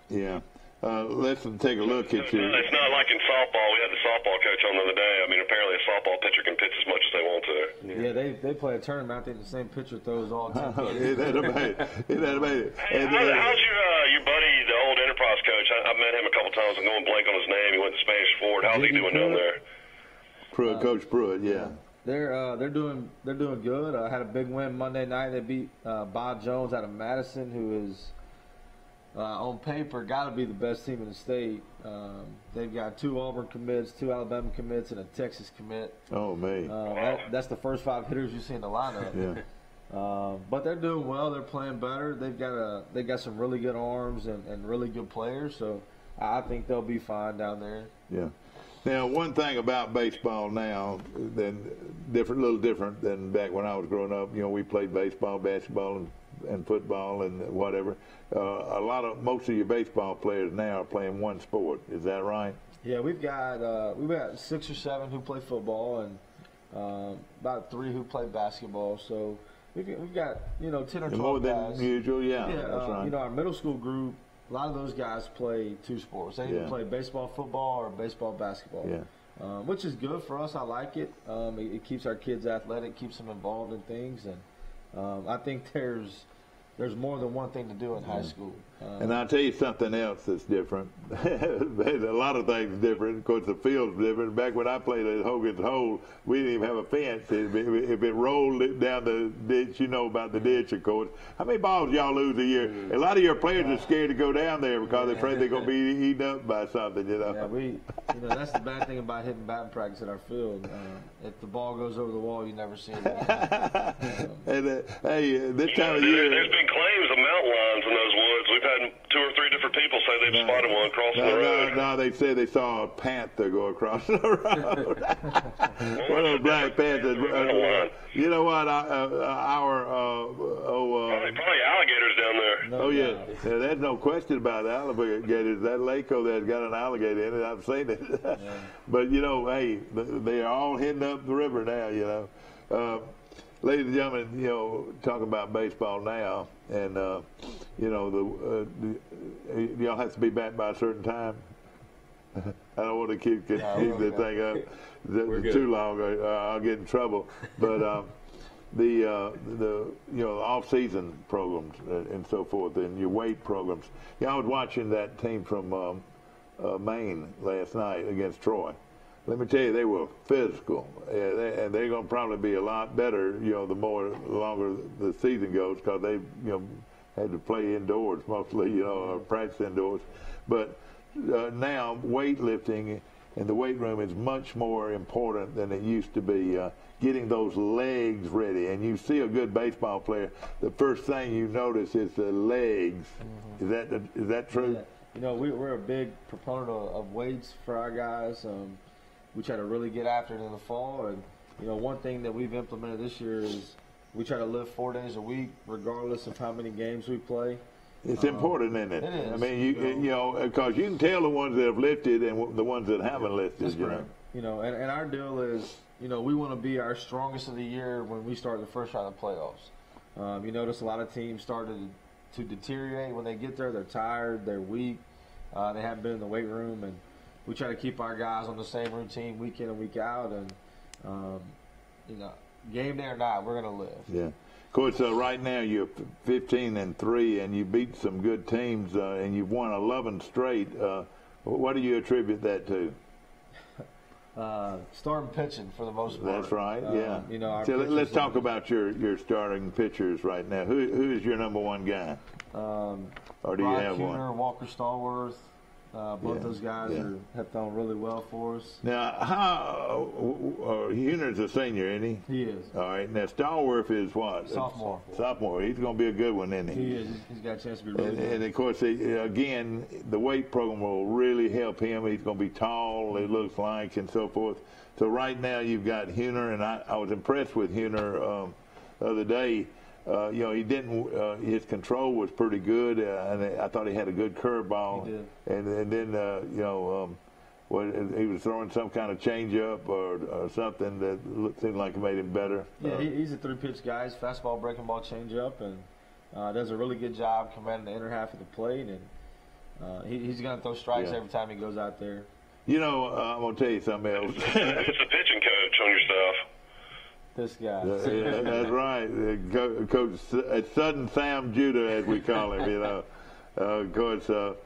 A: yeah. Let's take a look at you.
B: It's not like in softball. We had the softball coach on the other day. I mean, apparently a softball pitcher can pitch as much as they want to.
J: Yeah, they play a tournament. I think the same pitcher throws all 10 pitches.
A: Isn't that amazing?
B: Hey, how's your buddy, the old Enterprise coach? I met him a couple times. I'm going blank on his name. He went to Spanish Ford. How's he doing down there?
A: Coach Pruitt, yeah.
J: They're doing good. I had a big win Monday night. They beat Bob Jones out of Madison, who is on paper got to be the best team in the state. They've got 2 Auburn commits, 2 Alabama commits, and a Texas commit.
A: Oh man,
J: that's the first 5 hitters you see in the lineup. Yeah. But they're doing well. They're playing better. They got some really good arms and really good players. So I think they'll be fine down there.
A: Yeah. Now, one thing about baseball now, little different than back when I was growing up. You know, we played baseball, basketball, and football, and whatever. Most of your baseball players now are playing one sport. Is that right?
J: Yeah, we've got 6 or 7 who play football, and about 3 who play basketball. So we've got 10 or 12
A: more
J: guys.
A: Than usual. Yeah, that's right.
J: Our middle school group. A lot of those guys play 2 sports. They either play baseball, football, or baseball, basketball. Yeah. Which is good for us. I like it. It keeps our kids athletic, keeps them involved in things, and I think there's more than one thing to do in high school.
A: And I'll tell you something else that's different. A lot of things different. Of course, the field's different. Back when I played at Hogan's Hole, we didn't even have a fence. If it rolled down the ditch, you know about the ditch, of course. How many balls y'all lose a year? A lot of your players are scared to go down there because they're afraid they're going to be eaten up by something,
J: Yeah, that's the bad thing about hitting batting practice at our field. If the ball goes over the wall, you never see it again.
A: And hey, this time of year,
B: there's been claims of mountain lions in those woods. We've had 2 or 3 different people say they've spotted one crossing the road.
A: No, they said they saw a panther go across the road. One of those black panthers. You know what?
B: Probably alligators down there.
A: Yeah, there's no question about alligators. That lake over there's got an alligator in it. I've seen it. But hey, they are all heading up the river now. Ladies and gentlemen, talking about baseball now, and y'all have to be back by a certain time. I don't want to keep the thing up too long. I'll get in trouble. But the off-season programs and so forth, and your weight programs. I was watching that team from Maine last night against Troy. Let me tell you, they were physical, and they're going to probably be a lot better, the longer the season goes, because they, had to play indoors mostly, or practice indoors. But now weightlifting in the weight room is much more important than it used to be. Getting those legs ready, and you see a good baseball player, the first thing you notice is the legs. Mm-hmm. Is that true?
J: Yeah. We're a big proponent of weights for our guys. We try to really get after it in the fall, and one thing that we've implemented this year is we try to lift 4 days a week, regardless of how many games we play.
A: It's important, isn't it?
J: It is.
A: I mean, because you can tell the ones that have lifted and the ones that haven't lifted.
J: That's correct. And our deal is, we want to be our strongest of the year when we start the first round of playoffs. You notice a lot of teams started to deteriorate when they get there. They're tired, they're weak, they haven't been in the weight room, and we try to keep our guys on the same routine week in and week out, and game day or not, we're going to live.
A: Yeah. Of course, right now you're 15-3, and you beat some good teams, and you've won 11 straight. What do you attribute that to?
J: Starting pitching for the most part.
A: That's right. Yeah.
J: So
A: let's talk about your starting pitchers right now. Who is your number one guy? Or do you have
J: Huner,
A: one?
J: Walker Stallworth. Both those guys have done really well for us.
A: Now, Huner's a senior, isn't he?
J: He is.
A: All right. Now, Stallworth is what?
J: Sophomore.
A: Sophomore. He's going to be a good one, isn't he?
J: He is. He's got a chance to be really good.
A: And, of course, again, the weight program will really help him. He's going to be tall, it looks like, and so forth. So right now you've got Huner, and I was impressed with Huner the other day. He didn't. His control was pretty good, and I thought he had a good curveball.
J: He did.
A: And then he was throwing some kind of changeup or something that seemed like it made him better.
J: Yeah, he's a three-pitch guy. He's fastball, breaking ball, changeup, and does a really good job commanding the inner half of the plate. And he's going to throw strikes every time he goes out there.
A: I'm going to tell you something else.
B: Who's the pitching coach on your staff?
J: This guy.
A: Yeah, that's right. Coach Sudden Sam Judah, as we call him, Of course, the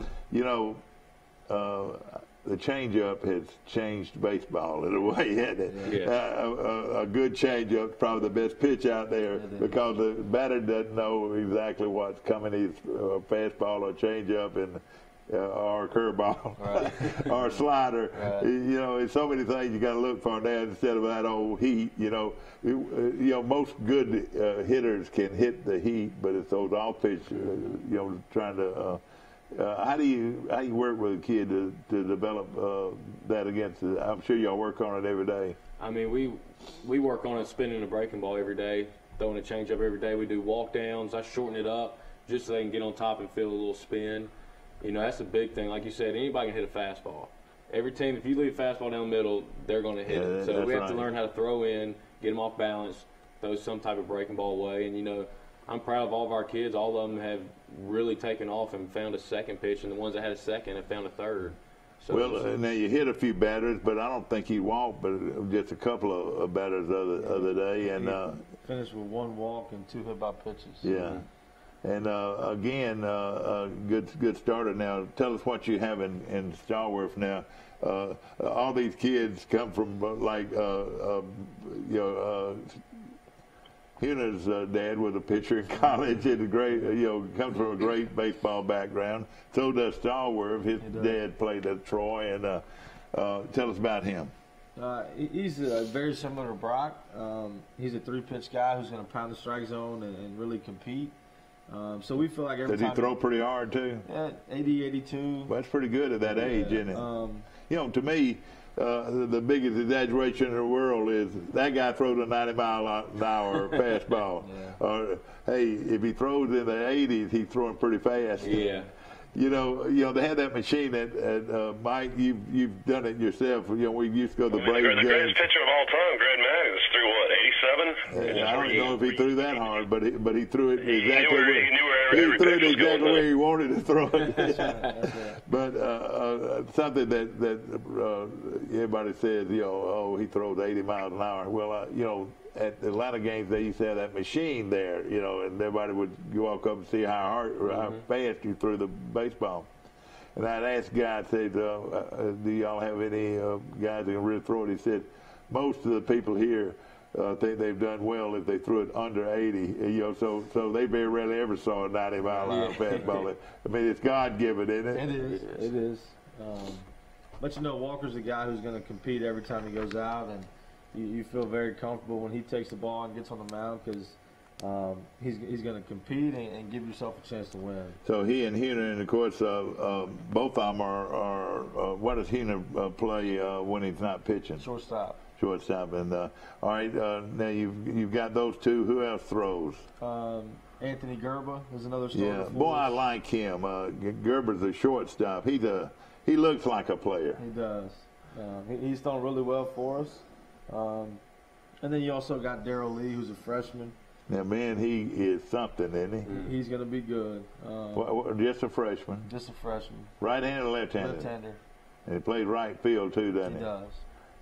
A: changeup has changed baseball in a way, hasn't it?
K: Yeah.
A: A good changeup is probably the best pitch out there because the batter doesn't know exactly what's coming. He's fastball or changeup or a curveball or a slider. Right. It's so many things you got to look for now instead of that old heat. Most good hitters can hit the heat, but it's those off pitch. Trying to. How do you work with a kid to develop that against it? I'm sure y'all work on it every day. I mean,
K: we work on it, spinning the breaking ball every day, throwing a changeup every day. We do walk downs. I shorten it up just so they can get on top and feel a little spin. That's a big thing. Like you said, anybody can hit a fastball. Every team, if you leave a fastball down the middle, they're going to hit it. So we have to learn how to throw in, get them off balance, throw some type of breaking ball away. And, I'm proud of all of our kids. All of them have really taken off and found a second pitch, and the ones that had a second have found a third. So
A: now you hit a few batters, but I don't think he walked, but just a couple of batters the other day. And
J: finished with one walk and 2 hit by pitches.
A: Yeah. And again, good starter. Now, tell us what you have in Stallworth now. All these kids come from Huner's dad was a pitcher in college. And comes from a great baseball background. So does Stallworth. His dad played at Troy. And tell us about him.
J: He's very similar to Brock. He's a 3-pitch guy who's going to pound the strike zone and really compete. So we feel like every time.
A: Does he throw pretty hard too?
J: Yeah, 80, 82.
A: Well, that's pretty good at that age, isn't it? To me, the biggest exaggeration in the world is that guy throws a 90-mile-an-hour fastball. Or hey, if he throws in the 80s, he's throwing pretty fast.
K: Yeah.
A: They had that machine at Mike. You've done it yourself. We used to go to the Braves games.
B: The greatest pitcher of all time, Greg Maddox, threw what, 87?
A: I don't know if he threw that hard, but he threw it exactly
B: he
A: threw it exactly where he wanted to throw it.
J: That's right.
A: But something that everybody says, he throws 80 miles an hour. Well, at the Atlanta games, they used to have that machine there, and everybody would walk up and see how fast you threw the baseball. And I'd ask the guy, I'd say, do y'all have any guys that can really throw it? He said, most of the people here think they've done well if they threw it under 80. So they very rarely ever saw a 90-mile-an-hour fastball. I mean, it's God-given, isn't it?
J: It is. But Walker's a guy who's going to compete every time he goes out, and you feel very comfortable when he takes the ball and gets on the mound because he's going to compete and give yourself a chance to win.
A: So he and Huner, and of course, both of them are what does Huner play when he's not pitching?
J: Shortstop.
A: And all right, now you've got those two. Who else throws?
J: Anthony Gerba is another starter.
A: Yeah, boy, I like him. Gerber's a shortstop. He looks like a player.
J: He does. He's done really well for us. And then you also got Darrell Lee, who's a freshman.
A: Now, man, he is something, isn't he?
J: He's going to be good.
A: Just a freshman.
J: Just a freshman.
A: Right-hander or left-hander?
J: Left-hander.
A: And he plays right field too, doesn't he?
J: He does.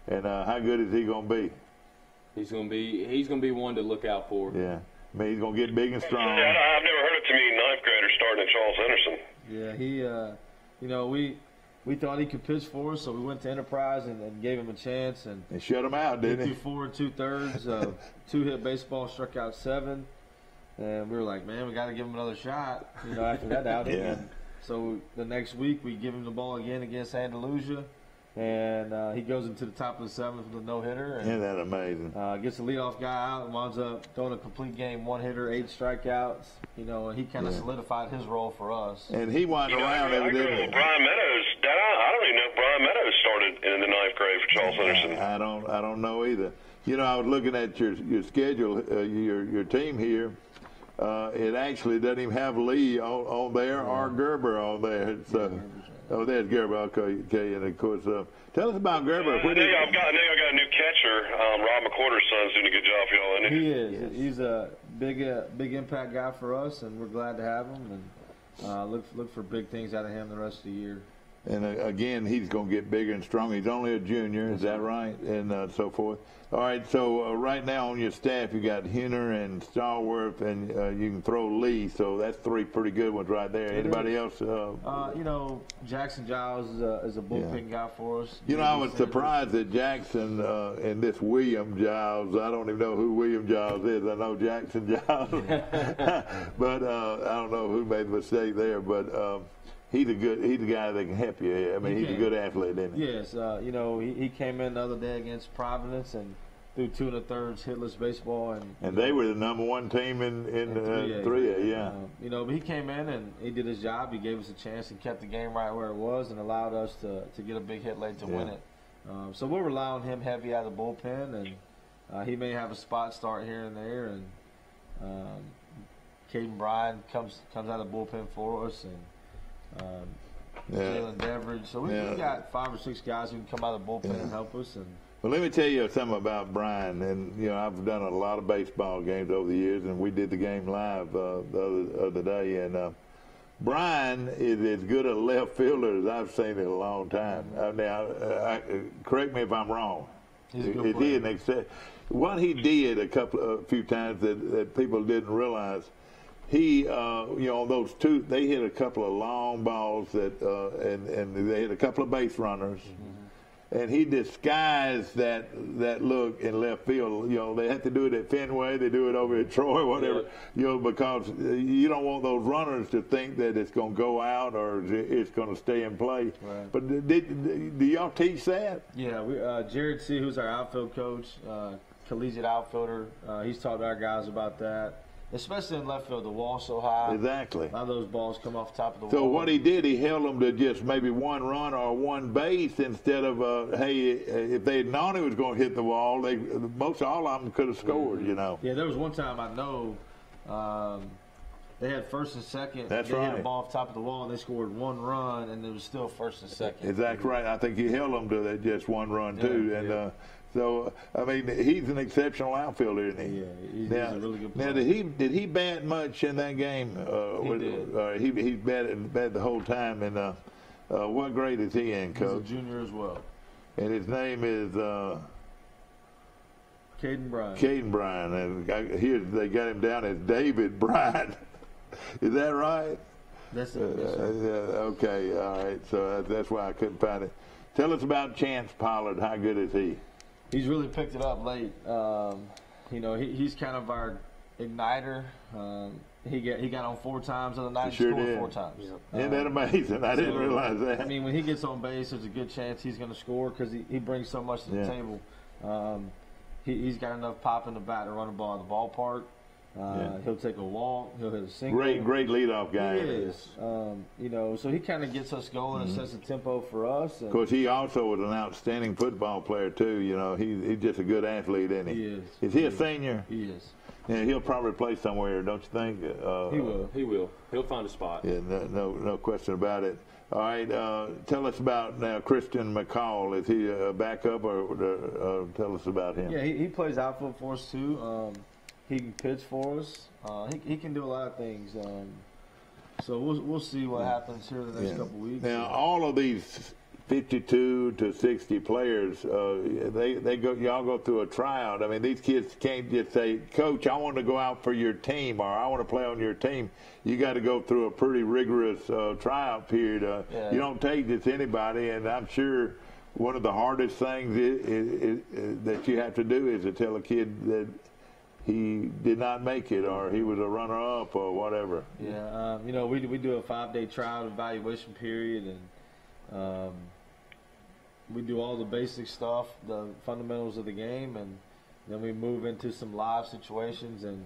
A: And how good is he going to be?
K: He's going to be one to look out for.
A: Yeah. I mean, he's going to get big and strong.
B: Yeah, I've never heard of too many ninth graders starting at Charles Henderson.
J: Yeah, he, you know, we thought he could pitch for us, so we went to Enterprise and gave him a chance. And
A: shut him out, didn't he?
J: He threw 4 2/3, 2-hit baseball, struck out 7. And we were like, man, we got to give him another shot, you know, after that outing.
A: Yeah.
J: And so the next week we give him the ball again against Andalusia. And he goes into the top of the 7th with a no-hitter.
A: Isn't that amazing?
J: Gets the leadoff guy out and winds up throwing a complete game, 1-hitter, 8 strikeouts. You know, and he kind of solidified his role for us.
A: And he went around
B: I grew up
A: evidently.
B: with Brian Meadows. Dad, I don't even know if Brian Meadows started in the ninth grade for Charles Henderson.
A: I don't know either. You know, I was looking at your schedule, your team here. It actually doesn't even have Lee on there or Gerber on there. So, there's Gerber. Okay, and of course, tell us about Gerber.
B: I've got a new catcher. Rob McCorder's son's doing a good job for y'all, isn't he?
J: He is. Yes. He's a big impact guy for us, and we're glad to have him. And look for big things out of him the rest of the year.
A: And again, he's going to get bigger and stronger. He's only a junior, is that right? And so forth. All right, so right now on your staff, you got Henner and Stallworth, and you can throw Lee. So that's 3 pretty good ones right there. Anybody else?
J: You know, Jackson Giles is a bullpen guy for us.
A: You know, I was surprised that Jackson and this William Giles. I don't even know who William Giles is. I know Jackson Giles, but I don't know who made the mistake there. But he's a guy that can help you. I mean, he's a good athlete, isn't he?
J: Yes. You know, he came in the other day against Providence and threw 2 1/3 hitless baseball, and
A: they were the #1 team in 3A. Yeah.
J: You know, but he came in and he did his job. He gave us a chance and kept the game right where it was, and allowed us to get a big hit late to win it. So we'll rely on him heavy out of the bullpen, and he may have a spot start here and there. And Caden Bryan comes out of the bullpen for us, and Jalen Deveridge. So we got 5 or 6 guys who can come out of the bullpen and help us. And
A: well, let me tell you something about Brian. And, you know, I've done a lot of baseball games over the years, and we did the game live the other day. And Brian is as good a left fielder as I've seen in a long time. Now, correct me if I'm wrong.
J: He's a good player.
A: What he did a few times that people didn't realize, he, you know, on those 2, they hit a couple of long balls and they hit a couple of base runners. And he disguised that look in left field. You know, they have to do it at Fenway. They do it over at Troy, whatever. You know, because you don't want those runners to think that it's going to go out or it's going to stay in play.
J: Right.
A: But do y'all teach that?
J: Yeah, Jared C., who's our outfield coach, collegiate outfielder, he's taught our guys about that. Especially in left field, the wall's so high.
A: Exactly.
J: A lot of those balls come off the top of the wall.
A: So what he did, he held them to just maybe 1 run or 1 base instead of, hey, if they had known he was going to hit the wall, most all of them could have scored, you know.
J: Yeah, there was one time I know they had first and second.
A: That's
J: they
A: right.
J: hit a ball off the top of the wall, and they scored 1 run, and it was still first and second.
A: Exactly right. I think he held them to that just 1 run, too.
J: Yeah,
A: and so, I mean, he's an exceptional outfielder, isn't he?
J: Yeah, he's a really good player.
A: Now, did he bat much in that game?
J: He did.
A: He batted the whole time. And what grade is he in, Coach?
J: He's a junior as well.
A: And his name is
J: Caden Bryan.
A: Caden Bryan. And here they got him down as David Bryan. Is that right?
J: That's it.
A: Okay, all right. So that's why I couldn't find it. Tell us about Chance Pollard. How good is he?
J: He's really picked it up late. You know, he's kind of our igniter. He got on 4 times on the night.
A: He sure
J: scored
A: did.
J: 4 times.
A: Isn't that amazing? I didn't realize that.
J: I mean, when he gets on base, there's a good chance he's going to score because he brings so much to the table. He's got enough pop in the bat to run a ball in the ballpark. He'll take a walk. He'll hit a single.
A: Great leadoff guy.
J: He is. You know, so he kind of gets us going and sets the tempo for us.
A: Of course, he also was an outstanding football player too. You know, he's just a good athlete, isn't he?
J: He is.
A: Is he a senior?
J: He is.
A: Yeah, he'll probably play somewhere, don't you think?
J: He will.
K: He will. He'll find a spot.
A: Yeah, no question about it. All right, tell us about now Christian McCall. Is he a backup, or tell us about him?
J: Yeah, he plays outfield for us too. He can pitch for us. He can do a lot of things. So we'll see what happens here in the next couple weeks.
A: Now, all of these 52 to 60 players. Y'all go through a tryout. I mean, these kids can't just say, Coach, I want to go out for your team, or I want to play on your team. You got to go through a pretty rigorous tryout period. You don't take just anybody, and I'm sure one of the hardest things that you have to do is to tell a kid that he did not make it, or he was a runner-up, or whatever.
J: Yeah, we do a 5-day trial evaluation period, and we do all the basic stuff, the fundamentals of the game, and then we move into some live situations. And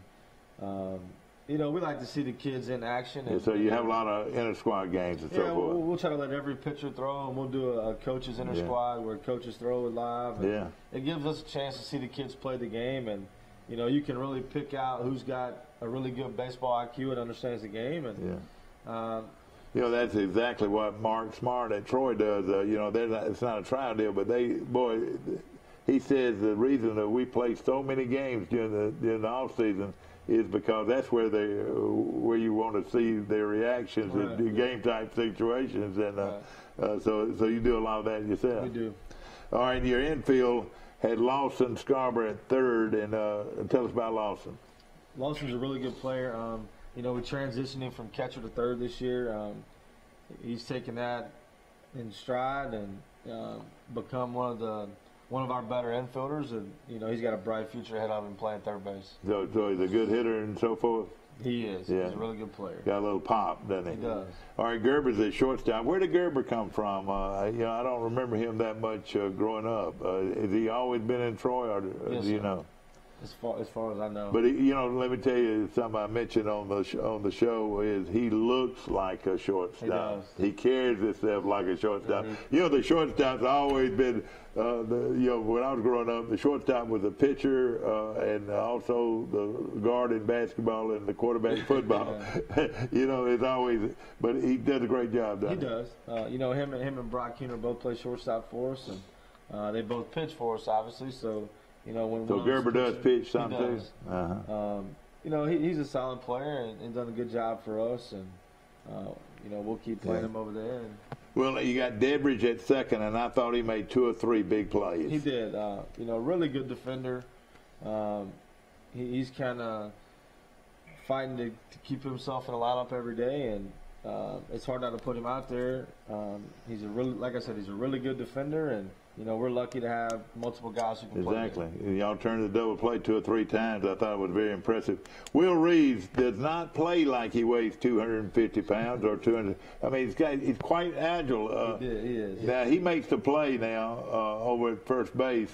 J: we like to see the kids in action. And,
A: so you have a lot of inter-squad games and so forth.
J: We'll try to let every pitcher throw, and we'll do a coaches inter-squad where coaches throw it live. And it gives us a chance to see the kids play the game, and you can really pick out who's got a really good baseball IQ and understands the game. And
A: that's exactly what Mark Smart at Troy does. It's not a trial deal, but he says the reason that we play so many games during the off season is because that's where you want to see their reactions in game type situations, and so you do a lot of that yourself.
J: We do.
A: All right, your infield had Lawson Scarborough at third, and tell us about Lawson.
J: Lawson's a really good player. We're transitioning from catcher to third this year. He's taken that in stride and become one of our better infielders. And he's got a bright future ahead of him playing third base.
A: So he's a good hitter and so forth.
J: He is. Yeah. He's a really good player.
A: Got a little pop, doesn't he?
J: He does.
A: All right, Gerber's at shortstop. Where did Gerber come from? I don't remember him that much growing up. Has he always been in Troy, or
J: yes,
A: do you know?
J: As far as I know.
A: But let me tell you something I mentioned on the show is he looks like a shortstop.
J: He does.
A: He carries himself like a shortstop. The shortstop's always been when I was growing up, the shortstop was a pitcher and also the guard in basketball and the quarterback in football. It's always, but he does a great job.
J: He does. Him and Brock Kuhner both play shortstop for us, and they both pitch for us, obviously. So.
A: So Gerber does pitch some too?
J: He's a solid player and done a good job for us, and we'll keep playing him over there.
A: Well, you got Debridge at second, and I thought he made 2 or 3 big plays.
J: He did. Really good defender. He's kind of fighting to keep himself in the lineup every day, and it's hard not to put him out there. He's like I said, he's a really good defender, and we're lucky to have multiple guys who can play.
A: Exactly. Y'all turned the double play 2 or 3 times. I thought it was very impressive. Will Reeves does not play like he weighs 250 pounds or 200. I mean, he's quite agile.
J: He is.
A: Now, he makes the play now over at first base,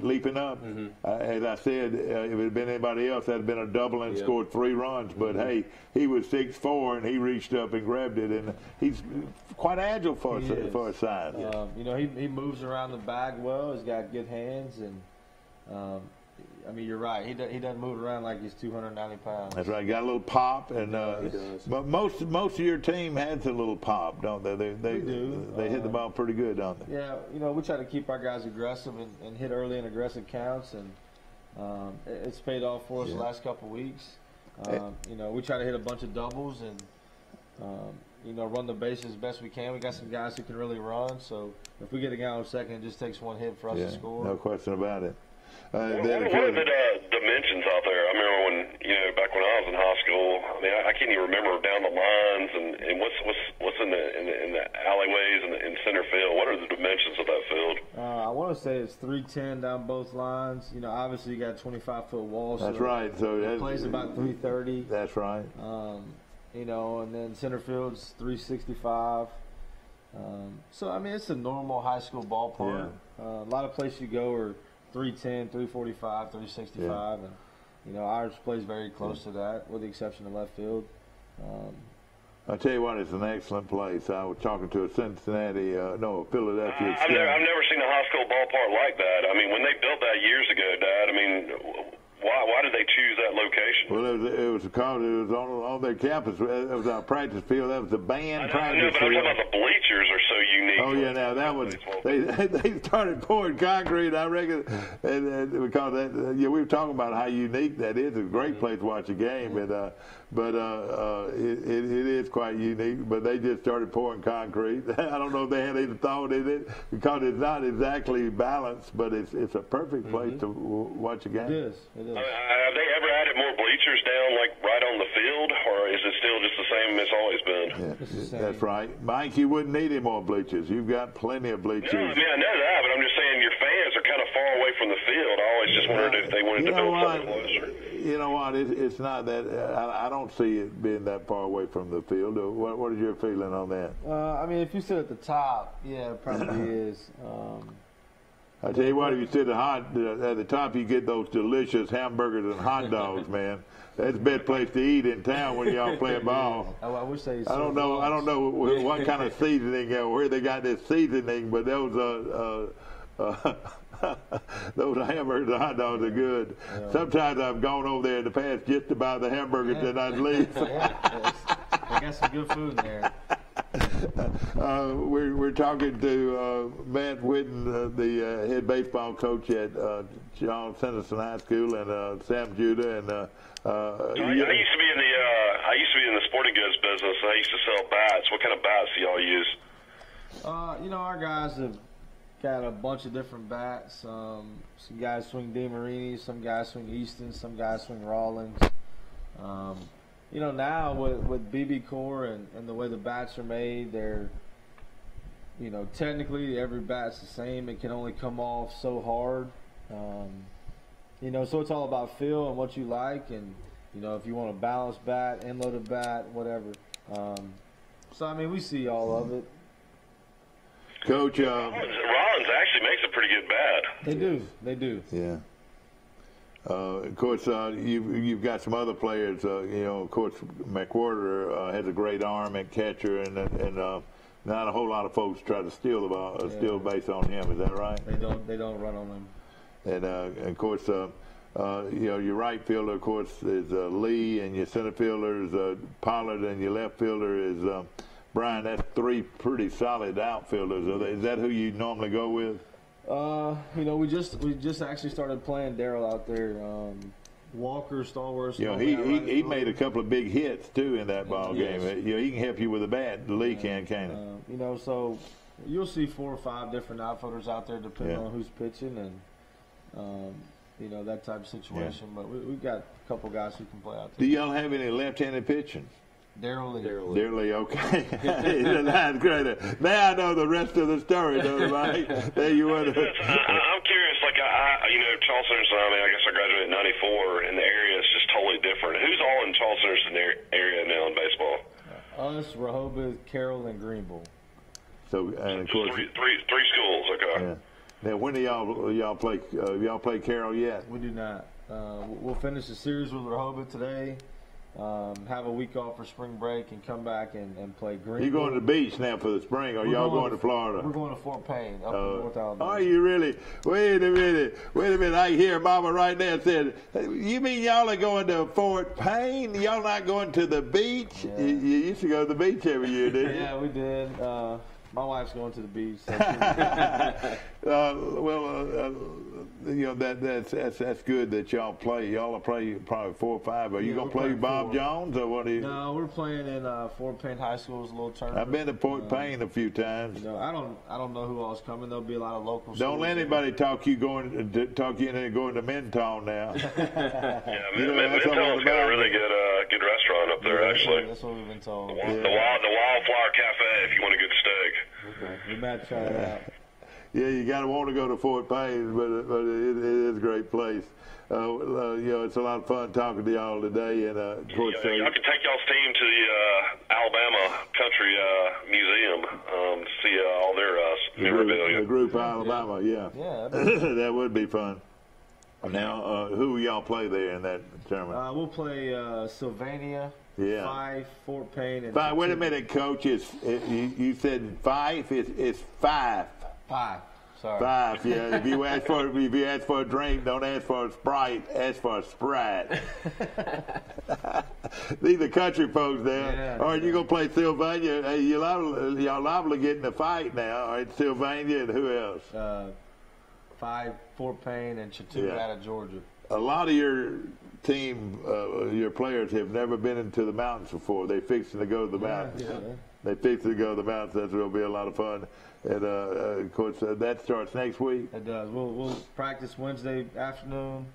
A: leaping up. As I said, if it had been anybody else, that had been a double and scored 3 runs. But, hey, he was 6'4", and he reached up and grabbed it. And he's quite agile for a size.
J: He moves around the bag well. He's got good hands, and you're right. He doesn't move around like he's 290 pounds.
A: That's right. Got a little pop, and
J: he does.
A: But most of your team has a little pop, don't they? They
J: do.
A: They hit the ball pretty good, don't they?
J: Yeah. We try to keep our guys aggressive and hit early and aggressive counts, and it's paid off for us the last couple of weeks. We try to hit a bunch of doubles and. Run the bases as best we can. We got some guys who can really run, so if we get a guy on second, it just takes 1 hit for us to score.
A: No question about it.
B: What are the dimensions out there? I remember when back when I was in high school. I can't even remember down the lines and what's in the alleyways and in center field. What are the dimensions of that field?
J: I want to say it's 310 down both lines. Obviously you got 25-foot walls.
A: That's right. So
J: it plays about 330.
A: That's right.
J: And then center field's 365. It's a normal high school ballpark.
A: Yeah.
J: A lot of places you go are 310, 345, 365, and ours plays very close to that, with the exception of left field.
A: I tell you what, it's an excellent place. I was talking to a Philadelphia.
B: I've never seen a high school ballpark like that. When they built that years ago, Dad. Why did they choose that location?
A: Well, it was because it was on their campus. It was our practice field. That was the band practice
B: I know, but I'm
A: field.
B: talking about the bleachers are so unique.
A: Oh yeah, now that was they started pouring concrete. I reckon, and because we were talking about how unique that is. It's a great place to watch a game, but it is quite unique. But they just started pouring concrete. I don't know if they had any thought in it because it's not exactly balanced, but it's a perfect place to watch a game.
J: It is.
B: Have they ever added more bleachers down, like right on the field, or is it still just the same it's always been?
A: Yeah, that's right, Mike. You wouldn't need any more bleachers. You've got plenty of bleachers.
B: No, I mean I know that, but I'm just saying your fans are kind of far away from the field. I always just wondered if they wanted to build something closer.
A: You know what? It's not that. I don't see it being that far away from the field. What is your feeling on that?
J: I mean, if you sit at the top, yeah, it probably is.
A: I tell you what, if you sit at the top, you get those delicious hamburgers and hot dogs, man. That's the best place to eat in town when y'all play ball.
J: I wish they.
A: I don't know what kind of seasoning where they got this seasoning, but those hamburgers and hot dogs are good. Yeah. Sometimes I've gone over there in the past just to buy the hamburgers and I'd leave.
J: They got some good food in there.
A: We're talking to Matt Whitten, the head baseball coach at John Sanderson High School, and Sam Judah. And
B: I used to be in the sporting goods business. I used to sell bats. What kind of bats do y'all use?
J: Our guys have got a bunch of different bats. Some guys swing DeMarini, some guys swing Easton, some guys swing Rawlings. Now with BB Core and the way the bats are made, they're, technically every bat's the same. It can only come off so hard. So it's all about feel and what you like, and, if you want a balanced bat, end-loaded bat, whatever. We see all of it.
A: Coach,
B: Rollins actually makes a pretty good bat.
J: They do.
A: Yeah. Of course, you've got some other players. Of course, McWhorter has a great arm at catcher, and not a whole lot of folks try to steal the ball, steal base on him. Is that right?
J: They don't run on him.
A: And of course, your right fielder, of course, is Lee, and your center fielder is Pollard, and your left fielder is Brian. That's three pretty solid outfielders. Is that who you normally go with?
J: We just actually started playing Daryl out there. Walker, Stallworth.
A: He made a couple of big hits too in that ball game. He can help you with a bat. The Lee can't he?
J: So you'll see 4 or 5 different outfielders out there depending on who's pitching and that type of situation. But we've got a couple guys who can play out there.
A: Do y'all have any left-handed pitching?
J: Daryl
A: Lee, okay. That's great. Now I know the rest of the story, don't I? There you were.
B: I'm curious, Charles Henderson, I guess I graduated in 94, and the area is just totally different. Who's all in Charles Henderson area now in baseball?
J: Us, Rehoboth, Carroll, and Greenville.
A: So, and of course,
B: three schools, okay.
A: Yeah. Now, when do y'all play? Y'all play Carroll yet?
J: We do not. We'll finish the series with Rehoboth today. Have a week off for spring break and come back and play Greenville.
A: You going to the beach now for the spring, or y'all going to Florida?
J: We're going to Fort Payne up in North Alabama.
A: Are you really? Wait a minute. I hear Mama right there said, you mean y'all are going to Fort Payne? Y'all not going to the beach? Yeah. You used to go to the beach every year, didn't you?
J: Yeah, we did. My wife's going to the beach. So
A: that's good that y'all play. Y'all will play probably 4 or 5. Are you going to play Bob Jones or what?
J: No, we're playing in Fort Payne High School's little tournament.
A: I've been to Fort Payne a few times.
J: I don't know who all's coming. There'll be a lot of local.
A: Don't let anybody talk you into going to Menton now.
B: Menton's got a really good restaurant up there, actually.
J: That's what we've been told.
B: The Wildflower Cafe, if you want a good steak.
J: Okay. We might try it out.
A: Yeah, you got to want to go to Fort Payne, but it is a great place. It's a lot of fun talking to y'all today. And of course,
B: y'all can take y'all's team to the Alabama Country Museum to see all their memorabilia.
A: The group Alabama, yeah. That would be fun. Now, who will y'all play there in that tournament?
J: We'll play Sylvania.
A: Yeah.
J: Fife, Fort Payne, and
A: Wait a minute, Coach. You said Fife. It's 5.
J: 5. Sorry.
A: 5, yeah. If you ask for a drink, don't ask for a Sprite. Ask for a Sprite. These are country folks there.
J: Yeah,
A: All right, you gonna play Sylvania? Hey, y'all liable to get in a fight now. All right, Sylvania and who else?
J: 5, Fort Payne, and Chattooga out of Georgia.
A: A lot of your team, your players have never been into the mountains before. They're fixing to go to the mountains.
J: Yeah.
A: They fixing to go to the mountains. That's going to be a lot of fun. And of course, that starts next week.
J: It does. We'll practice Wednesday afternoon,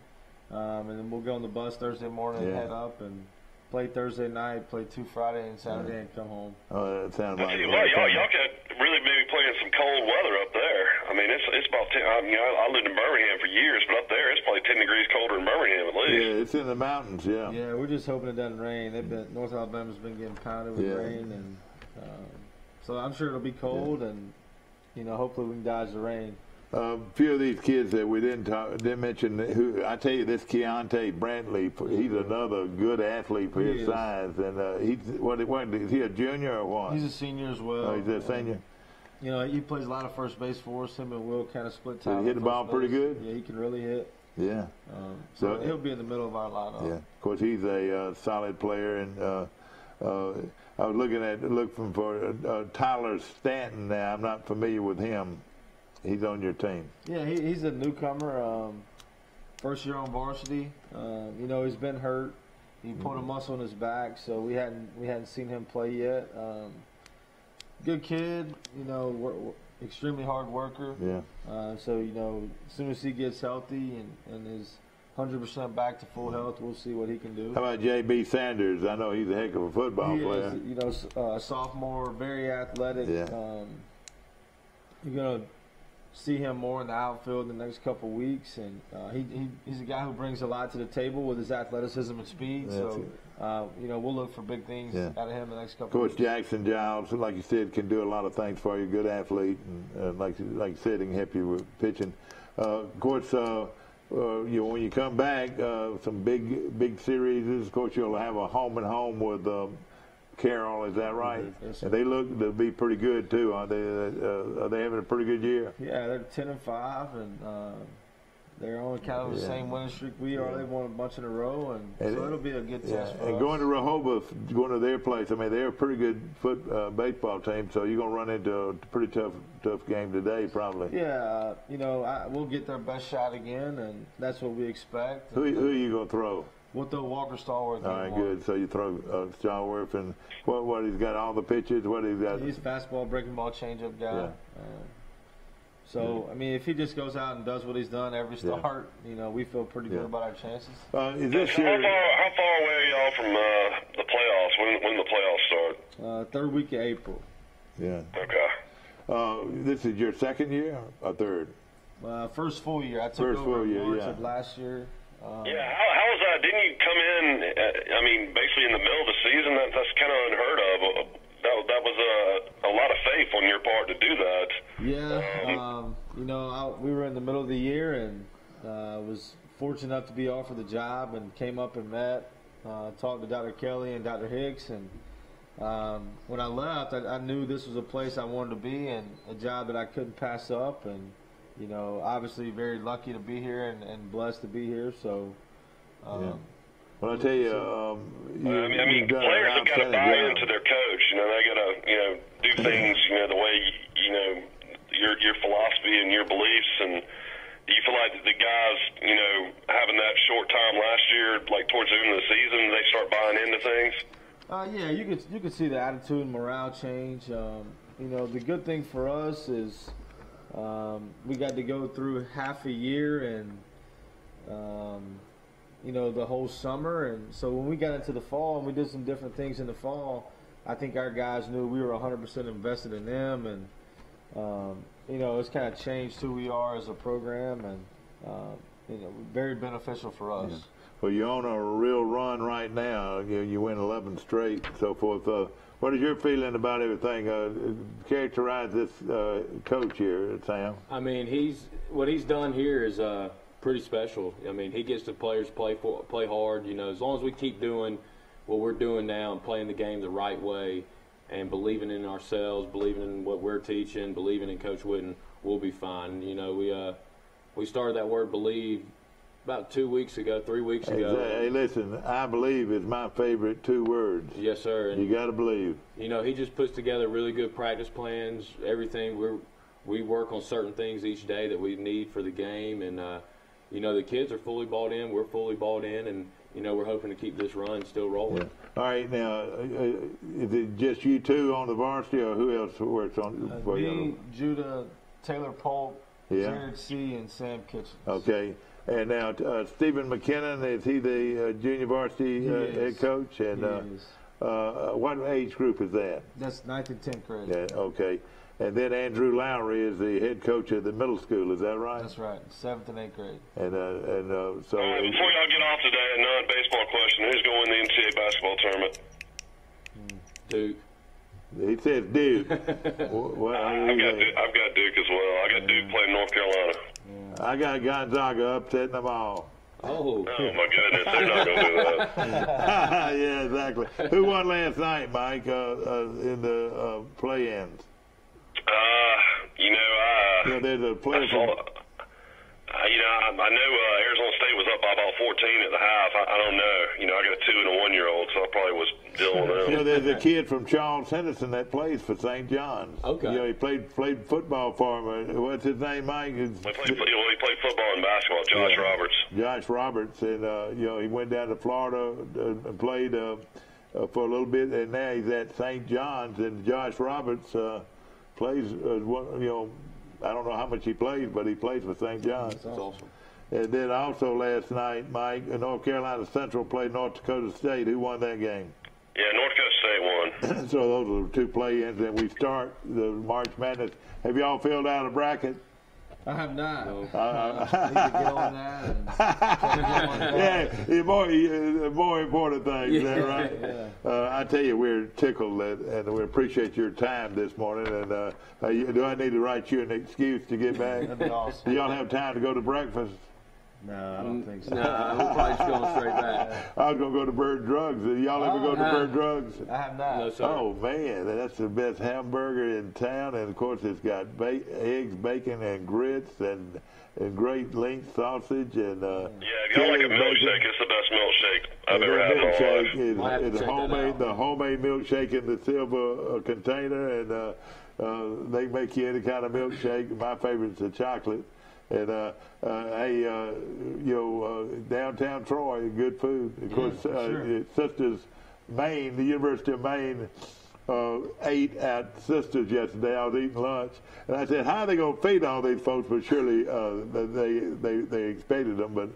J: and then we'll get on the bus Thursday morning and head up and play Thursday night, play 2 Friday and Saturday, and come home.
A: Oh, that sounds like
B: y'all could really maybe play in some cold weather up there. I mean, it's about 10. I lived in Birmingham for years, but up there it's probably 10 degrees colder in Birmingham at least.
A: Yeah, it's in the mountains. Yeah.
J: Yeah, we're just hoping it doesn't rain. North Alabama's been getting pounded with rain, and so I'm sure it'll be cold, and hopefully we can dodge the rain.
A: A few of these kids that we didn't mention. Who I tell you, this Keontae Brantley, he's another good athlete for his size, and he's is he a junior or what?
J: He's a senior as well.
A: Oh, he's a senior.
J: He plays a lot of first base for us. Him and Will kind of split time.
A: Did he hit the ball pretty good?
J: Yeah, he can really hit.
A: Yeah.
J: So he'll be in the middle of our lineup.
A: Yeah. Of course, he's a solid player, and I was looking for Tyler Stanton. Now I'm not familiar with him. He's on your team.
J: Yeah, he's a newcomer. First year on varsity. He's been hurt. He pulled a muscle in his back, so we hadn't seen him play yet. Good kid. Extremely hard worker.
A: Yeah.
J: So as soon as he gets healthy and is 100% back to full health, we'll see what he can do.
A: How about J.B. Sanders? I know he's a heck of a football player.
J: Is, a sophomore, very athletic.
A: Yeah.
J: You're gonna see him more in the outfield in the next couple of weeks, and he's a guy who brings a lot to the table with his athleticism and speed. So we'll look for big things out of him in the next couple of weeks.
A: Of course, Jackson Giles, like you said, can do a lot of things for you. Good athlete, and like you said, he can help you with pitching. Of course, when you come back, some big series. Of course, you'll have a home and home with Carroll. Is that right?
J: Yes,
A: and they look to be pretty good too, aren't they? Are they having a pretty good year?
J: Yeah, they're 10-5, and they're on kind of the same winning streak we are. They won a bunch in a row, and so it'll be a good test for us.
A: And going to Rehoboth, going to their place, I mean, they're a pretty good baseball team, so you're going to run into a pretty tough game today, probably.
J: Yeah, we'll get their best shot again, and that's what we expect.
A: Who are you going to throw?
J: We'll throw Walker Stallworth.
A: All right, good. So you throw Stallworth, and what he's got all the pitches. What he's got?
J: He's fastball, breaking ball, changeup guy. I mean, if he just goes out and does what he's done every start, we feel pretty good about our chances.
A: Is this year?
B: How far away are y'all from the playoffs? When the playoffs start?
J: Third week of April.
A: Yeah.
B: Okay.
A: This is your second year or third?
J: First full year. I took over in March of last year.
B: How was that? Didn't you come in, basically in the middle of the season? That's kind of unheard of. That was a lot of faith on your part to do that.
J: Yeah, we were in the middle of the year, and was fortunate enough to be offered the job, and came up and met, talked to Dr. Kelly and Dr. Hicks, and when I left, I knew this was a place I wanted to be, and a job that I couldn't pass up, and obviously very lucky to be here and blessed to be here. So,
A: well, I tell you,
B: players have got to buy into their coach. They got to, do things, the way, your philosophy and your beliefs. And do you feel like the guys, having that short time last year, like towards the end of the season, they start buying into things?
J: Yeah, you could see the attitude and morale change. The good thing for us is we got to go through half a year and the whole summer, and so when we got into the fall and we did some different things in the fall, I think our guys knew we were 100% invested in them, and it's kind of changed who we are as a program, and very beneficial for us.
A: Yeah. Well, you're on a real run right now. You win 11 straight and so forth. What is your feeling about everything? Characterize this coach here, Sam.
K: I mean, what he's done here is pretty special. I mean, he gets the players play hard. As long as we keep doing what we're doing now and playing the game the right way, and believing in ourselves, believing in what we're teaching, believing in Coach Witten, we'll be fine. You know, we started that word believe about 2 weeks ago, 3 weeks ago.
A: Hey, listen, I believe is my favorite 2 words.
K: Yes, sir. And,
A: you got to believe.
K: You know, he just puts together really good practice plans, everything. We work on certain things each day that we need for the game. And, you know, the kids are fully bought in. We're fully bought in. And, you know, we're hoping to keep this run still rolling.
A: Yeah. All right, now, is it just you 2 on the varsity, or who else works on for you?
J: Me, Judah, Taylor Polk, Jared C., and Sam Kitchens.
A: Okay. And now, Stephen McKinnon, is he the junior varsity head coach? And what age group is that?
J: That's 9th and 10th grade.
A: Yeah, okay. And then Andrew Lowry is the head coach of the middle school. Is that right?
J: That's right. 7th and 8th grade.
A: And so.
B: All right, before y'all get off today, a non-baseball question: who's going to win the NCAA basketball tournament?
K: Duke.
A: He says Duke.
B: Well, I've got Duke as well. I got Duke playing North Carolina.
A: I got Gonzaga upsetting them all.
K: Oh
B: my goodness, they're not going to do that.
A: Yeah, exactly. Who won last night, Mike, in the play-ins? There's a player
B: I know Arizona State was up by about 14 at the half. I don't know. You know, I got a 2- and a 1-year-old, so I probably was dealing with them.
A: There's a kid from Charles Henderson that plays for St. John's.
K: Okay.
A: You know, he played football for him. What's his name, Mike?
B: He played football and basketball. Josh Roberts.
A: Josh Roberts, and he went down to Florida and played for a little bit, and now he's at St. John's. And Josh Roberts plays. I don't know how much he plays, but he plays for St. John's.
K: That's awesome.
A: And then also last night, Mike, North Carolina Central played North Dakota State. Who won that game?
B: Yeah, North Dakota State won.
A: So those are the 2 play-ins, and we start the March Madness. Have y'all filled out a bracket?
J: I have not.
A: No.
J: Need to get on that.
A: Yeah, the more important thing, is that right? Yeah. I tell you, we're tickled, and we appreciate your time this morning. And do I need to write you an excuse to get back?
J: That'd be awesome.
A: Do y'all have time to go to breakfast?
J: No, I don't think so.
K: No, we'll probably just go straight back.
A: I was going to go to Bird Drugs. Did y'all ever go to Bird Drugs?
J: I have not.
K: No, sir.
A: Oh, man, that's the best hamburger in town. And, of course, it's got eggs, bacon, and grits, and great length sausage. And
B: if y'all like a milkshake, it's the best milkshake I've ever had in my life.
A: It's the homemade milkshake in the silver container. And they make you any kind of milkshake. My favorite is the chocolate. And downtown Troy, good food. Of course, Sisters, Maine, the University of Maine, ate at Sisters yesterday. I was eating lunch, and I said, "How are they going to feed all these folks?" But surely they expected them. But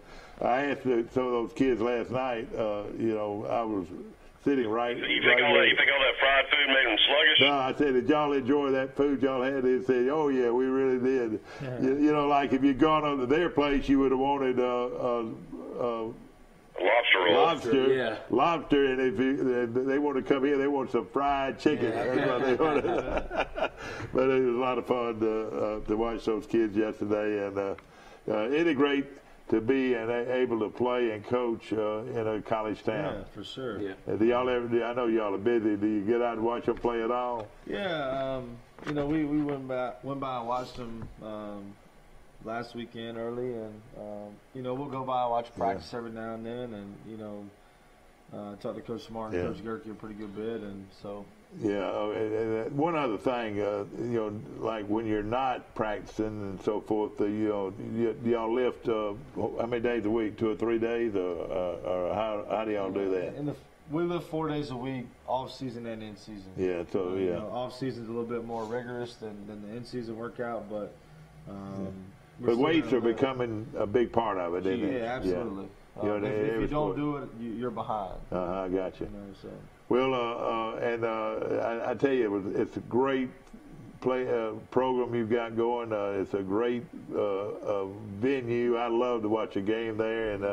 A: I asked some of those kids last night. I was sitting right.
B: You think all that fried food made them sluggish?
A: No, I said, did y'all enjoy that food y'all had? They said, oh, yeah, we really did. Yeah. Like if you'd gone over to their place, you would have wanted
B: lobster roll.
A: Lobster, and if they want to come here, they want some fried chicken. That's what they wanted. But it was a lot of fun to watch those kids yesterday, and isn't it great to be able to play and coach in a college town?
J: Yeah, for sure.
K: Yeah.
A: Do y'all ever? I know y'all are busy. Do you get out and watch them play at all?
J: Yeah, we went by and watched them last weekend early, and we'll go by and watch practice every now and then, and talk to Coach Smart and Coach Gerke a pretty good bit, and so.
A: Yeah, and one other thing, like when you're not practicing and so forth, y'all lift how many days a week? 2 or 3 days, or how do y'all do that?
J: We lift 4 days a week, off season and in season.
A: Yeah, so
J: off season's a little bit more rigorous than the in season workout, but.
A: But weights are becoming a big part of it, isn't it?
J: Yeah, absolutely. Yeah. If you don't do it, you're behind.
A: I got you.
J: So.
A: Well, I tell you, it's a great program you've got going. It's a great venue. I love to watch a game there, and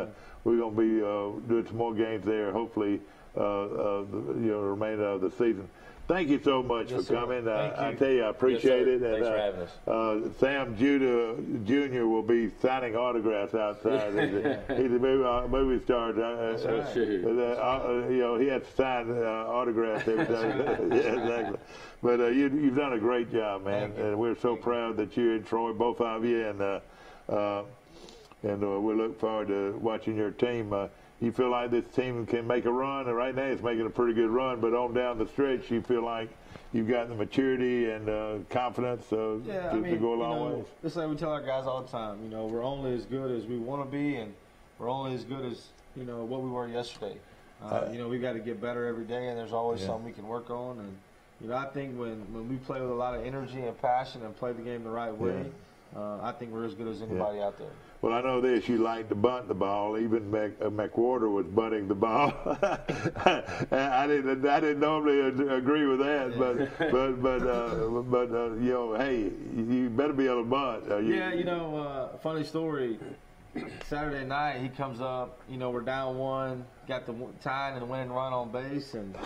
A: we're going to be doing some more games there, hopefully, the remainder of the season. thank you so much for coming. I tell you, I appreciate it.
K: Thanks for having us.
A: Sam Jr. will be signing autographs outside. He's a movie star. He has to sign autographs every day. Yeah, exactly. But you've done a great job, man, and we're so proud that you're in Troy, both of you, and we look forward to watching your team. You feel like this team can make a run, and right now it's making a pretty good run, but on down the stretch you feel like you've got the maturity and confidence to go a long way.
J: It's like we tell our guys all the time, we're only as good as we want to be, and we're only as good as, what we were yesterday. We got to get better every day, and there's always something we can work on. And, I think when we play with a lot of energy and passion and play the game the right way, I think we're as good as anybody out there.
A: Well, I know this. You like to bunt the ball. Even McWhorter was bunting the ball. I didn't normally agree with that, but hey, you better be able to bunt.
J: Funny story. Saturday night, he comes up. We're down 1, got the tying and winning run on base, and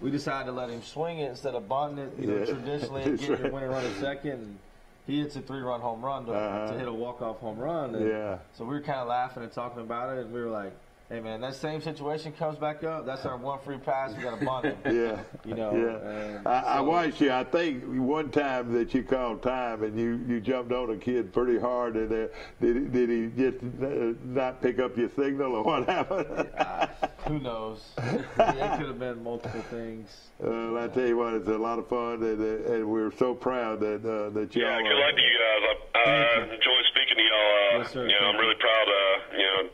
J: we decided to let him swing it instead of bunting it. Traditionally, and getting your winning run at second. And he hits a 3-run home run to hit a walk-off home run. And so we were kind of laughing and talking about it, and we were like, hey, man, that same situation comes back up. That's our one free pass. We got to bunt him.
A: I watched you. I think one time that you called time and you jumped on a kid pretty hard. And did he just not pick up your signal, or what happened?
J: Who knows? It could have been multiple things.
A: I tell you what, it's a lot of fun, and we're so proud that you.
B: Yeah, good luck to you guys. I enjoy speaking to y'all.
J: Yes, sir.
B: I'm really proud.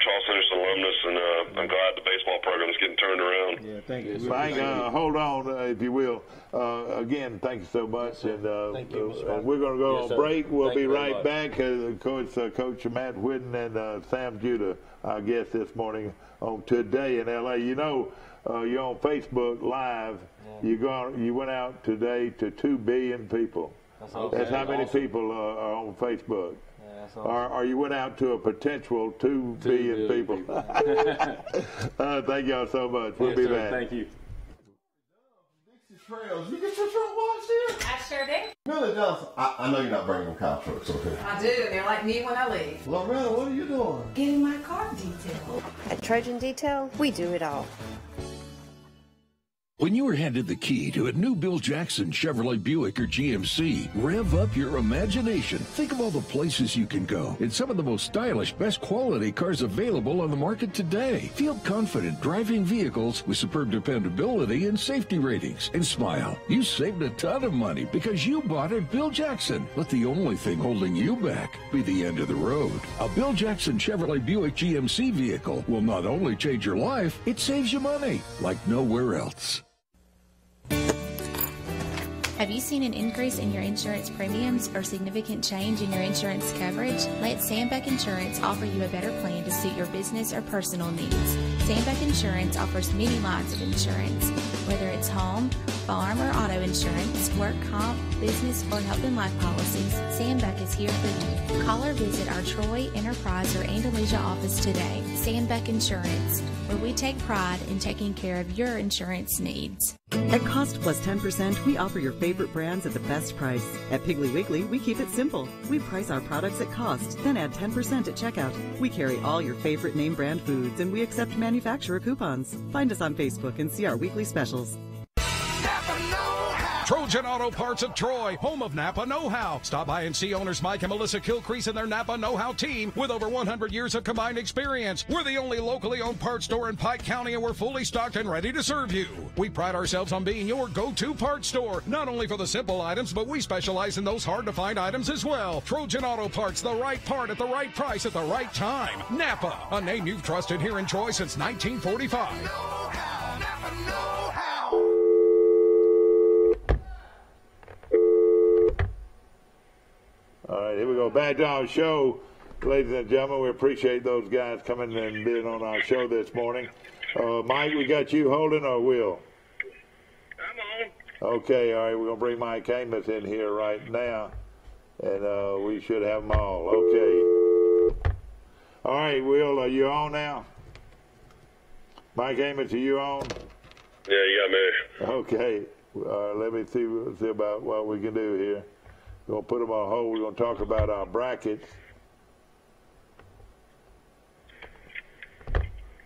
B: Charles Henderson alumnus, and I'm glad the baseball program is getting turned around.
J: Yeah, thank you.
A: Mike, hold on, if you will. Again, thank you so much.
J: Yes, and
A: thank you, we're going to go on break. We'll be right back. Coach Matt Whitten and Sam Judah, our guest this morning on Today in L.A. You're on Facebook Live. Yeah. You went out today to 2 billion people. That's how many people are on Facebook. Awesome. Or you went out to a potential 2 billion people. Thank y'all so much. We'll be back.
K: Thank you.
D: Dixie Trails. You get your truck washed here?
E: I sure did.
D: Billy Johnson. I know you're not bringing them cow trucks over here.
E: I do. They're like me when I leave.
D: Loretta, what are you doing?
E: Getting my car detailed.
F: At Trojan Detail, we do it all.
L: When you are handed the key to a new Bill Jackson Chevrolet Buick or GMC, rev up your imagination. Think of all the places you can go in some of the most stylish, best quality cars available on the market today. Feel confident driving vehicles with superb dependability and safety ratings. And smile. You saved a ton of money because you bought at Bill Jackson. Let the only thing holding you back be the end of the road. A Bill Jackson Chevrolet Buick GMC vehicle will not only change your life, it saves you money like nowhere else.
M: Have you seen an increase in your insurance premiums or significant change in your insurance coverage? Let Sandbeck Insurance offer you a better plan to suit your business or personal needs. Sandbeck Insurance offers many lines of insurance, whether it's home, farm, or auto insurance, work comp, business, or health and life policies. Sandbeck is here for you. Call or visit our Troy, Enterprise, or Andalusia office today. Sandbeck Insurance, where we take pride in taking care of your insurance needs.
N: At Cost Plus 10%, we offer your favorite brands at the best price. At Piggly Wiggly, we keep it simple. We price our products at cost, then add 10% at checkout. We carry all your favorite name brand foods, and we accept manufacturer coupons. Find us on Facebook and see our weekly specials.
G: Trojan Auto Parts of Troy, home of Napa know-how. Stop by and see owners Mike and Melissa Kilcrease and their Napa know-how team with over 100 years of combined experience. We're the only locally owned parts store in Pike County, and we're fully stocked and ready to serve you. We pride ourselves on being your go-to parts store, not only for the simple items, but we specialize in those hard-to-find items as well. Trojan Auto Parts, the right part at the right price at the right time. Napa, a name you've trusted here in Troy since 1945.
A: Napa know-how. All right, here we go. Back to our show, ladies and gentlemen. We appreciate those guys coming and being on our show this morning. Mike, we got you holding, or Will?
B: I'm on.
A: Okay, all right. We're going to bring Mike Amos in here right now, and we should have them all. Okay. All right, Will, are you on now? Mike Amos, are you on?
B: Yeah, you got me.
A: Okay. Let me see about what we can do here. We're going to put them on hold. We're going to talk about our brackets.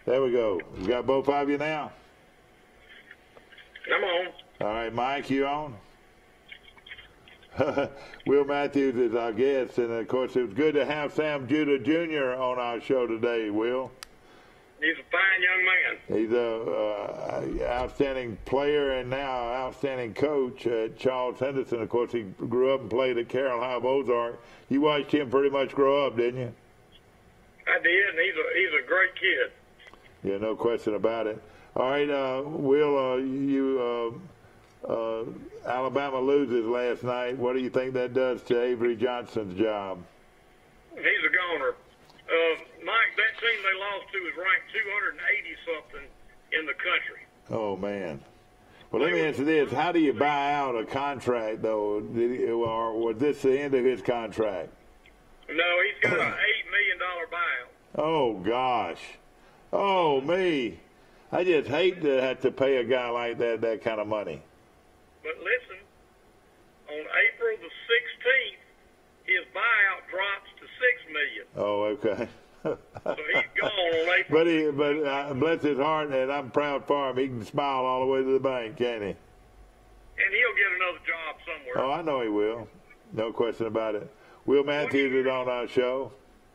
A: There we go. You got both of you now?
B: I'm on.
A: All right, Mike, you on? Will Matthews is our guest, and of course, it was good to have Sam Judah Jr. on our show today, Will.
B: He's a fine young man.
A: He's a outstanding player and now outstanding coach at Charles Henderson. Of course, he grew up and played at Carroll High of Ozark. You watched him pretty much grow up, didn't you?
B: I did, and he's a great kid.
A: Yeah, no question about it. All right, Will, Alabama loses last night. What do you think that does to Avery Johnson's job?
B: He's a goner. Mike, that team they lost to is ranked 280-something in the country.
A: Oh, man. Well, let me answer this. How do you buy out a contract, though? Or was this the end of his contract?
B: No, he's got an $8 million buyout.
A: Oh, gosh. Oh, me. I just hate to have to pay a guy like that kind of money.
B: But listen, on April the 16th, his buyout drops to $6 million.
A: Oh, okay.
B: So he's gone on April.
A: But bless his heart, and I'm proud for him. He can smile all the way to the bank, can't he?
B: And he'll get another job somewhere.
A: Oh, I know he will. No question about it. Will Matthews is on our show.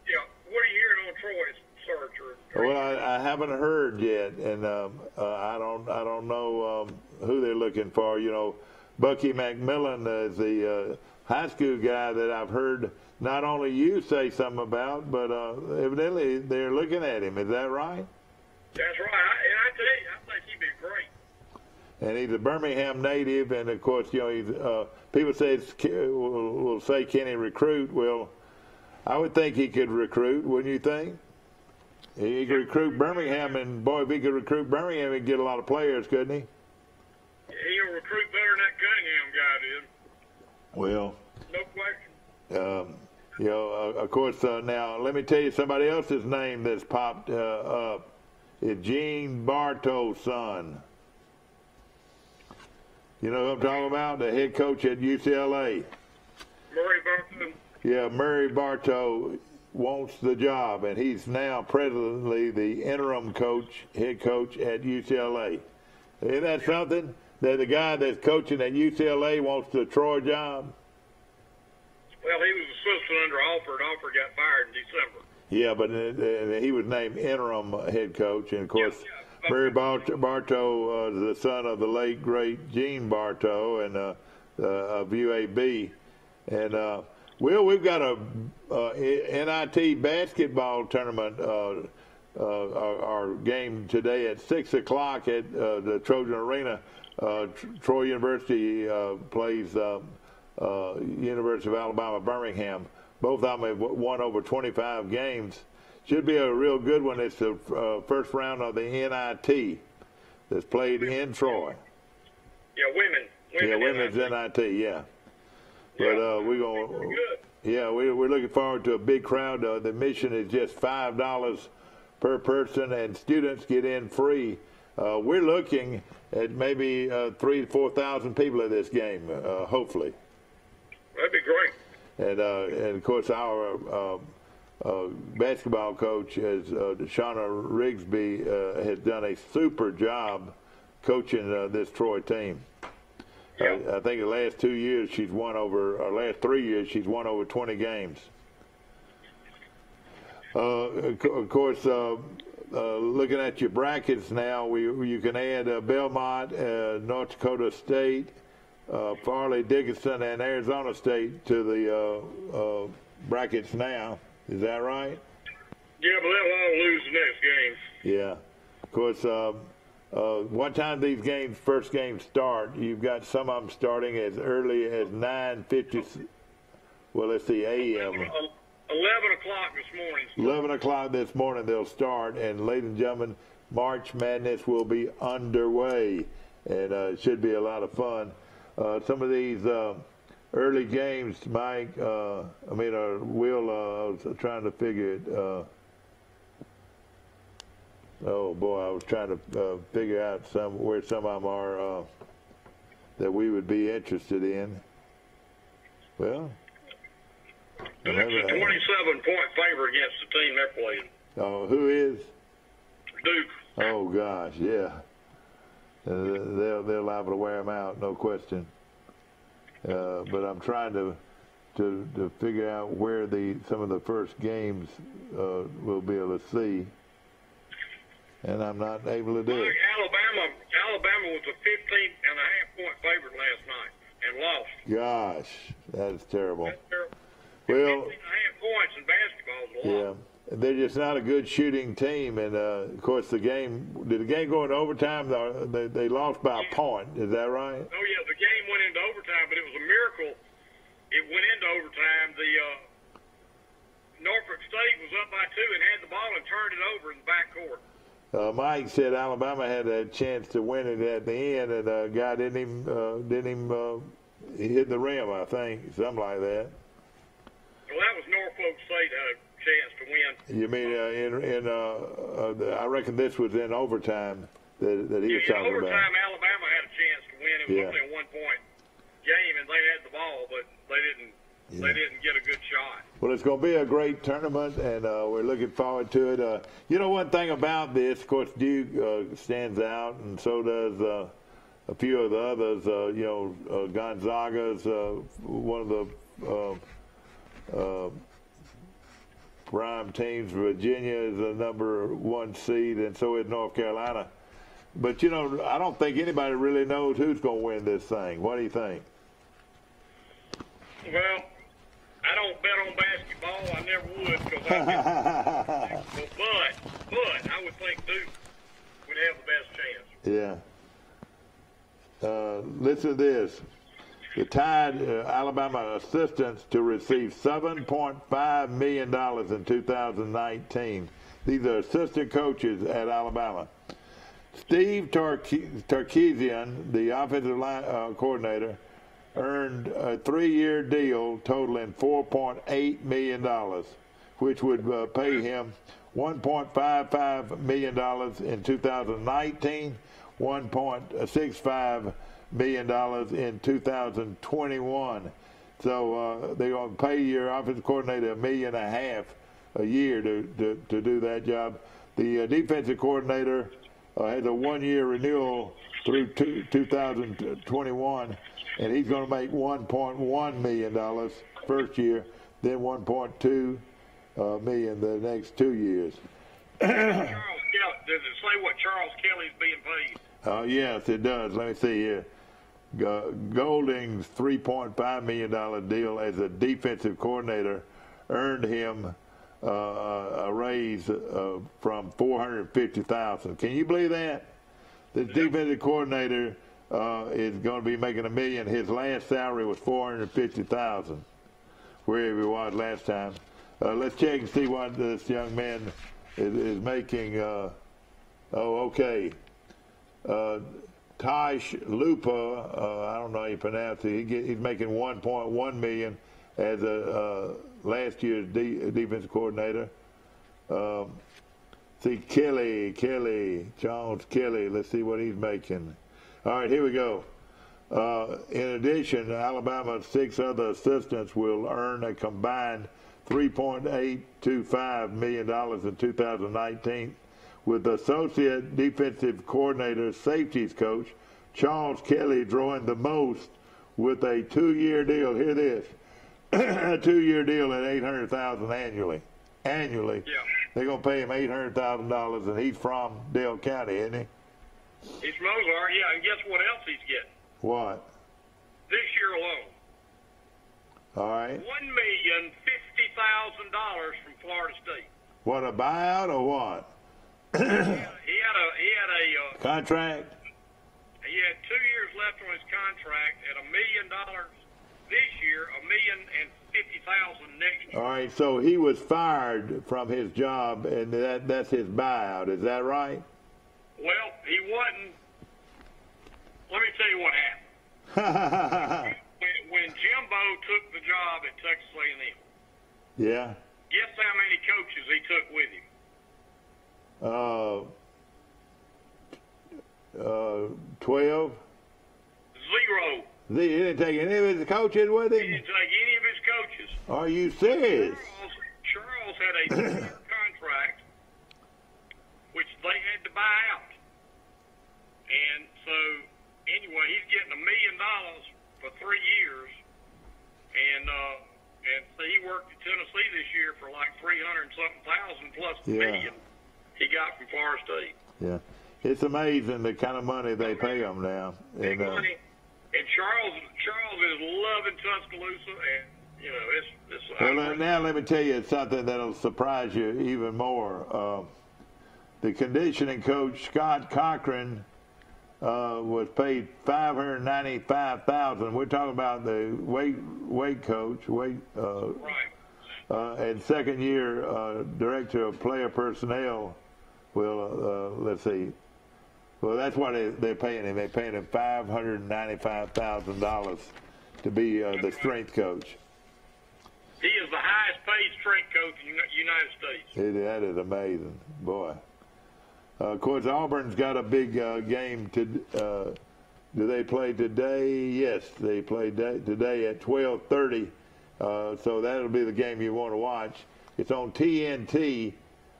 B: Yeah. What are you hearing on Troy's search?
A: Well, I haven't heard yet, and I don't know who they're looking for. You know, Bucky McMillan is the high school guy that I've heard not only you say something about, but evidently they're looking at him. Is that right?
B: That's right. And I tell you, I think he'd be great.
A: And he's a Birmingham native, and of course, you know, he's people say will say, can he recruit? Well, I would think he could recruit. Wouldn't you think? He could recruit Birmingham, and boy, if he could recruit Birmingham, he'd get a lot of players, couldn't he?
B: He'll recruit better than that Cunningham guy did.
A: Well,
B: no question.
A: You know, of course, now let me tell you somebody else's name that's popped up. It's Gene Bartow's son. You know who I'm talking about? The head coach at UCLA.
B: Murray Bartow.
A: Yeah, Murray Bartow wants the job, and he's now presently the interim head coach at UCLA. Isn't that something? That the guy that's coaching at UCLA wants the Troy job?
B: Well, he was assistant under Alford. Alford got fired in December.
A: Yeah, but he was named interim head coach, and of course, Murray Bartow is the son of the late great Gene Bartow and of UAB, and we've got a NIT basketball tournament. Our game today at 6 o'clock at the Trojan Arena. Troy University plays University of Alabama Birmingham. Both of them have won over 25 games. Should be a real good one. It's the first round of the NIT that's played in Troy.
B: Yeah,
A: women's NIT. Yeah. But we're going. Yeah, we're looking forward to a big crowd. The admission is just $5 per person, and students get in free. We're looking at maybe 3,000 to 4,000 people at this game, hopefully.
B: That'd be great.
A: And of course, our basketball coach, Shauna Rigsby, has done a super job coaching this Troy team. I think the last 2 years she's won last 3 years she's won over 20 games. Of course, looking at your brackets now, you can add Belmont, North Dakota State, Farley Dickinson, and Arizona State to the brackets now. Is that right?
B: Yeah, but they'll all lose the next game.
A: Yeah. Of course, what time these first games start? You've got some of them starting as early as 9:50. Well, let's see, a.m.
B: 11 o'clock this morning.
A: 11 o'clock this morning they'll start, and ladies and gentlemen, March Madness will be underway, and it should be a lot of fun. Some of these early games, Mike, Will, I was trying to figure it. Oh boy, I was trying to figure out where some of them are. that we would be interested in. Well,
O: Duke's a 27-point favor against the team they're playing.
A: Oh, who is?
O: Duke.
A: Oh gosh, yeah. They're liable to wear them out, no question. But I'm trying to figure out where some of the first games we'll be able to see, and I'm not able to do it.
O: Alabama was a 15.5-point favorite last night and lost.
A: Gosh, that's terrible.
O: That's terrible.
A: Well,
O: 15.5 points in basketball is a lot.
A: yeah. They're just not a good shooting team, and of course did the game go into overtime? They lost by a point. Is that right?
O: Oh yeah, the game went into overtime, but it was a miracle. It went into overtime. The Norfolk State was up by 2 and had the ball and turned it over in the backcourt.
A: Mike said Alabama had a chance to win it at the end, and a guy didn't even he hit the rim, I think, something like that.
O: Well, that was Norfolk State had a chance to win.
A: You mean I reckon this was in overtime that he was talking about.
O: In overtime, Alabama had a chance to win. It was only a 1-point game, and they had the ball, but they didn't get a good shot.
A: Well, it's going to be a great tournament, and we're looking forward to it. You know, one thing about this, of course, Duke stands out, and so does a few of the others. Gonzaga's one of the prime teams. Virginia is the number 1 seed, and so is North Carolina. But, I don't think anybody really knows who's going to win this thing. What do you think?
O: Well, I don't bet on basketball. I never would because but I would think Duke would have the best chance.
A: Yeah. Listen to this. The Tide Alabama assistants to receive $7.5 million in 2019. These are assistant coaches at Alabama. Steve Sarkisian, the offensive line coordinator, earned a 3-year deal totaling $4.8 million, which would pay him $1.55 million in 2019, $1.65 million in 2021. So they're going to pay your offensive coordinator $1.5 million a year to do that job. The defensive coordinator has a 1-year renewal through 2021, and he's going to make $1.1 million first year, then $1.2 million the next 2 years.
O: Does it say what Charles Kelly's being paid?
A: Yes, it does. Let me see here. Golding's $3.5 million deal as a defensive coordinator earned him a raise from $450,000. Can you believe that? The defensive coordinator is going to be making $1 million. His last salary was $450,000, wherever he was last time. Let's check and see what this young man is making. Okay. Tysh Lupa, I don't know how you pronounce it. He's making $1.1 million as a last year's defensive coordinator. See Jones Kelly. Let's see what he's making. All right, here we go. In addition, Alabama's 6 other assistants will earn a combined $3.825 million in 2019. With associate defensive coordinator safeties coach Charles Kelly drawing the most with a 2-year deal. Hear this. A 2-year deal at $800,000 annually. Yeah. They're going to pay him $800,000, and he's from Dale County, isn't he?
O: He's from Ozark, yeah. And guess what else he's getting?
A: What?
O: This year alone.
A: All right.
O: $1,050,000 from Florida State.
A: What, a buyout or what?
O: He had a
A: contract.
O: He had 2 years left on his contract at $1 million this year, $1,050,000 next year.
A: All right, so he was fired from his job, and that's his buyout. Is that right?
O: Well, he wasn't. Let me tell you what happened. when Jimbo took the job at Texas A&M.
A: Yeah.
O: Guess how many coaches he took with him?
A: 12?
O: 0.
A: He didn't take any of his coaches with him?
O: He didn't take any of his coaches.
A: Are you serious?
O: Charles had a 2-year contract, which they had to buy out. And so, anyway, he's getting $1 million for 3 years. And so he worked at Tennessee this year for like 300-something thousand plus the million he got from Florida State.
A: Yeah. It's amazing the kind of money they pay them now.
O: Big money. And Charles is loving Tuscaloosa, and you know it's.
A: Well, now let me tell you something that'll surprise you even more. The conditioning coach Scott Cochran was paid $595,000. We're talking about the weight coach, and second year director of player personnel. Well, let's see. Well, that's what they're paying him. They're paying him $595,000 to be the strength coach.
O: He is the highest paid strength coach in the United States.
A: That is amazing, boy. Of course, Auburn's got a big game. Do they play today? Yes, they play today at 12:30. So that'll be the game you want to watch. It's on TNT,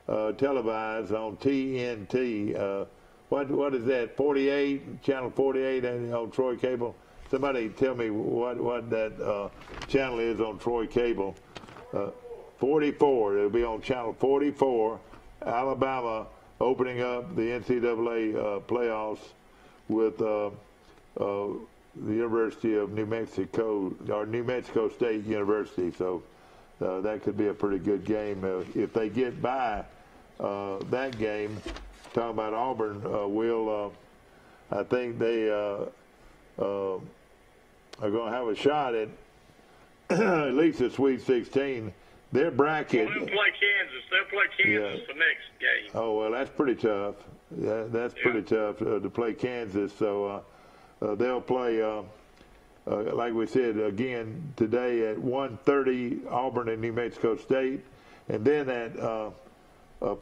A: televised on TNT. What is that? 48, channel 48 on Troy Cable. Somebody tell me what that channel is on Troy Cable. 44. It'll be on channel 44. Alabama opening up the NCAA playoffs with the University of New Mexico, or New Mexico State University. So that could be a pretty good game. If they get by that game, talking about Auburn, I think they are going to have a shot at at least the Sweet 16. Their bracket.
O: Well, they'll play Kansas. They'll play Kansas the next game.
A: Oh, well, that's pretty tough. That's pretty tough to play Kansas. So they'll play, like we said, again today at 1:30, Auburn and New Mexico State. And then at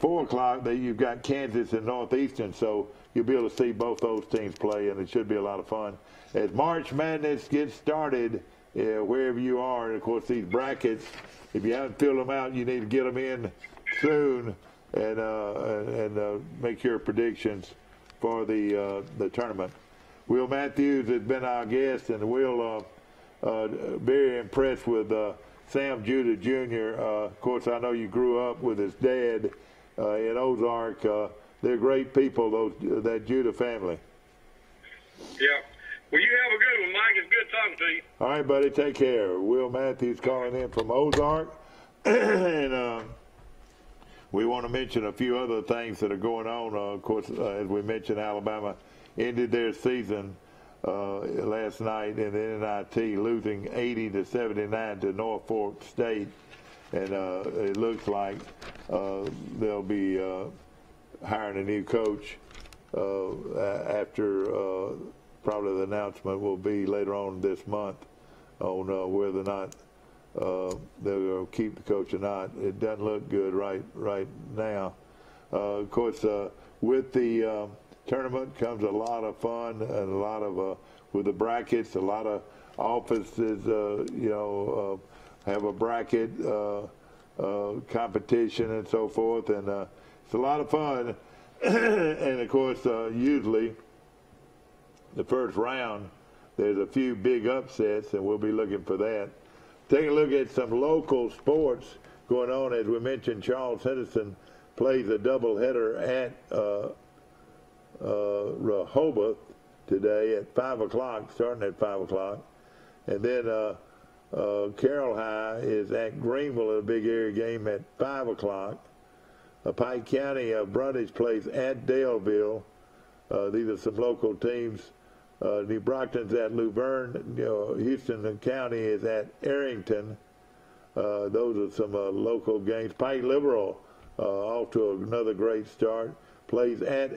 A: 4 o'clock, you've got Kansas and Northeastern. So you'll be able to see both those teams play, and it should be a lot of fun. As March Madness gets started, wherever you are, and of course these brackets, if you haven't filled them out, you need to get them in soon and make your predictions for the tournament. Will Matthews has been our guest, and Will very impressed with Sam Judah Jr. Of course, I know you grew up with his dad in Ozark. They're great people, that Judah family.
O: Yeah. Well, you have a good one, Mike. It's good talking to you.
A: All right, buddy. Take care. Will Matthews calling in from Ozark. And we want to mention a few other things that are going on. Of course, as we mentioned, Alabama ended their season last night in the NIT, losing 80-79 to Norfolk State. And it looks like they'll be hiring a new coach after probably the announcement will be later on this month on whether or not they'll keep the coach or not. It doesn't look good right now. Of course, with the tournament comes a lot of fun and a lot of with the brackets. A lot of offices, have a bracket competition and so forth, and it's a lot of fun. And of course, usually the first round, there's a few big upsets, and we'll be looking for that. Take a look at some local sports going on. As we mentioned, Charles Henderson plays a doubleheader at Rehoboth today at 5 o'clock, starting at 5 o'clock. And then Carroll High is at Greenville, a big area game at 5 o'clock. Pike County, Brundage plays at Daleville. These are some local teams. New Brockton's at Luverne. Houston County is at Arrington. Those are some local games. Pike Liberal off to another great start. Plays at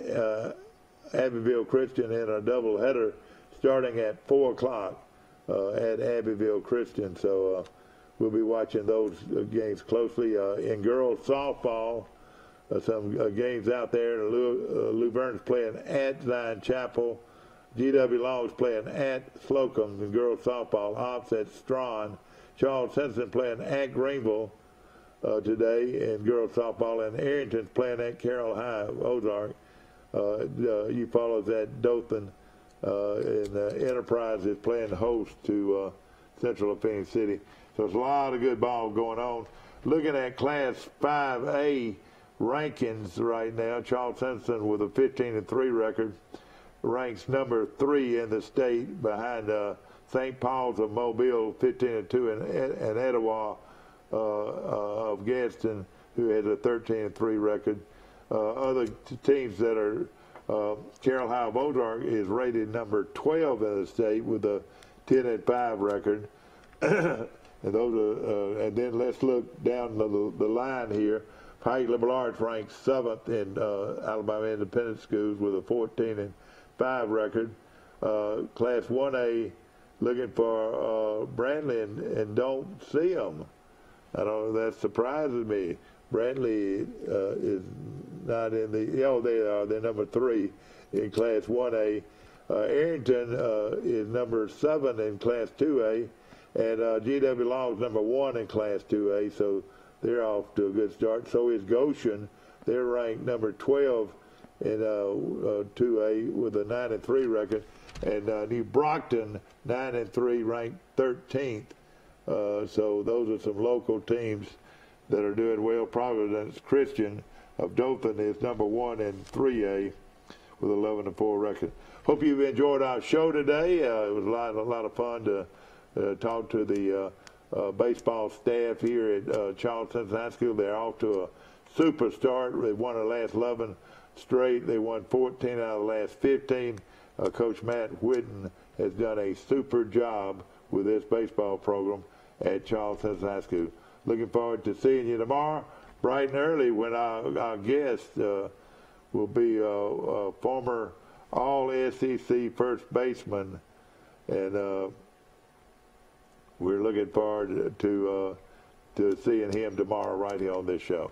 A: Abbeville Christian in a doubleheader starting at 4 o'clock at Abbeville Christian. So we'll be watching those games closely. In girls softball, some games out there. Luverne's playing at Zion Chapel. GW Long is playing at Slocum in girls softball. Ops at Strawn. Charles Simpson playing at Greenville today in girls softball. And Arrington's playing at Carroll High, Ozark. You follows at Dothan. And Enterprise is playing host to Central Phoenix City. So there's a lot of good ball going on. Looking at Class 5A rankings right now, Charles Simpson with a 15-3 record ranks number 3 in the state behind St. Paul's of Mobile 15-2 and Etowah of Gadsden, who has a 13-3 record. Other teams that are Carroll High of Ozark is rated number 12 in the state with a 10-5 record. And those are, and then let's look down the line here. Pike Liberal Arts ranks 7th in Alabama Independent Schools with a 14-5 record. Class 1A looking for Brantley and don't see them. I don't know, that surprises me. Brantley is not in the, oh, they are. They're number 3 in Class 1A. Arrington is number 7 in Class 2A. And GW Long is number 1 in Class 2A, so they're off to a good start. So is Goshen. They're ranked number 12 in 2A with a 9-3 record. And New Brockton, 9-3, ranked 13th. So those are some local teams that are doing well. Providence Christian of Dothan is number 1 in 3A with 11-4 record. Hope you've enjoyed our show today. It was a lot of fun to talk to the baseball staff here at Charles Simpson High School. They're off to a super start. They won the last 11 straight. They won 14 out of the last 15. Coach Matt Whitten has done a super job with this baseball program at Charles Simpson High School. Looking forward to seeing you tomorrow, bright and early, when our guest will be a former All-SEC first baseman, and we're looking forward to seeing him tomorrow right here on this show.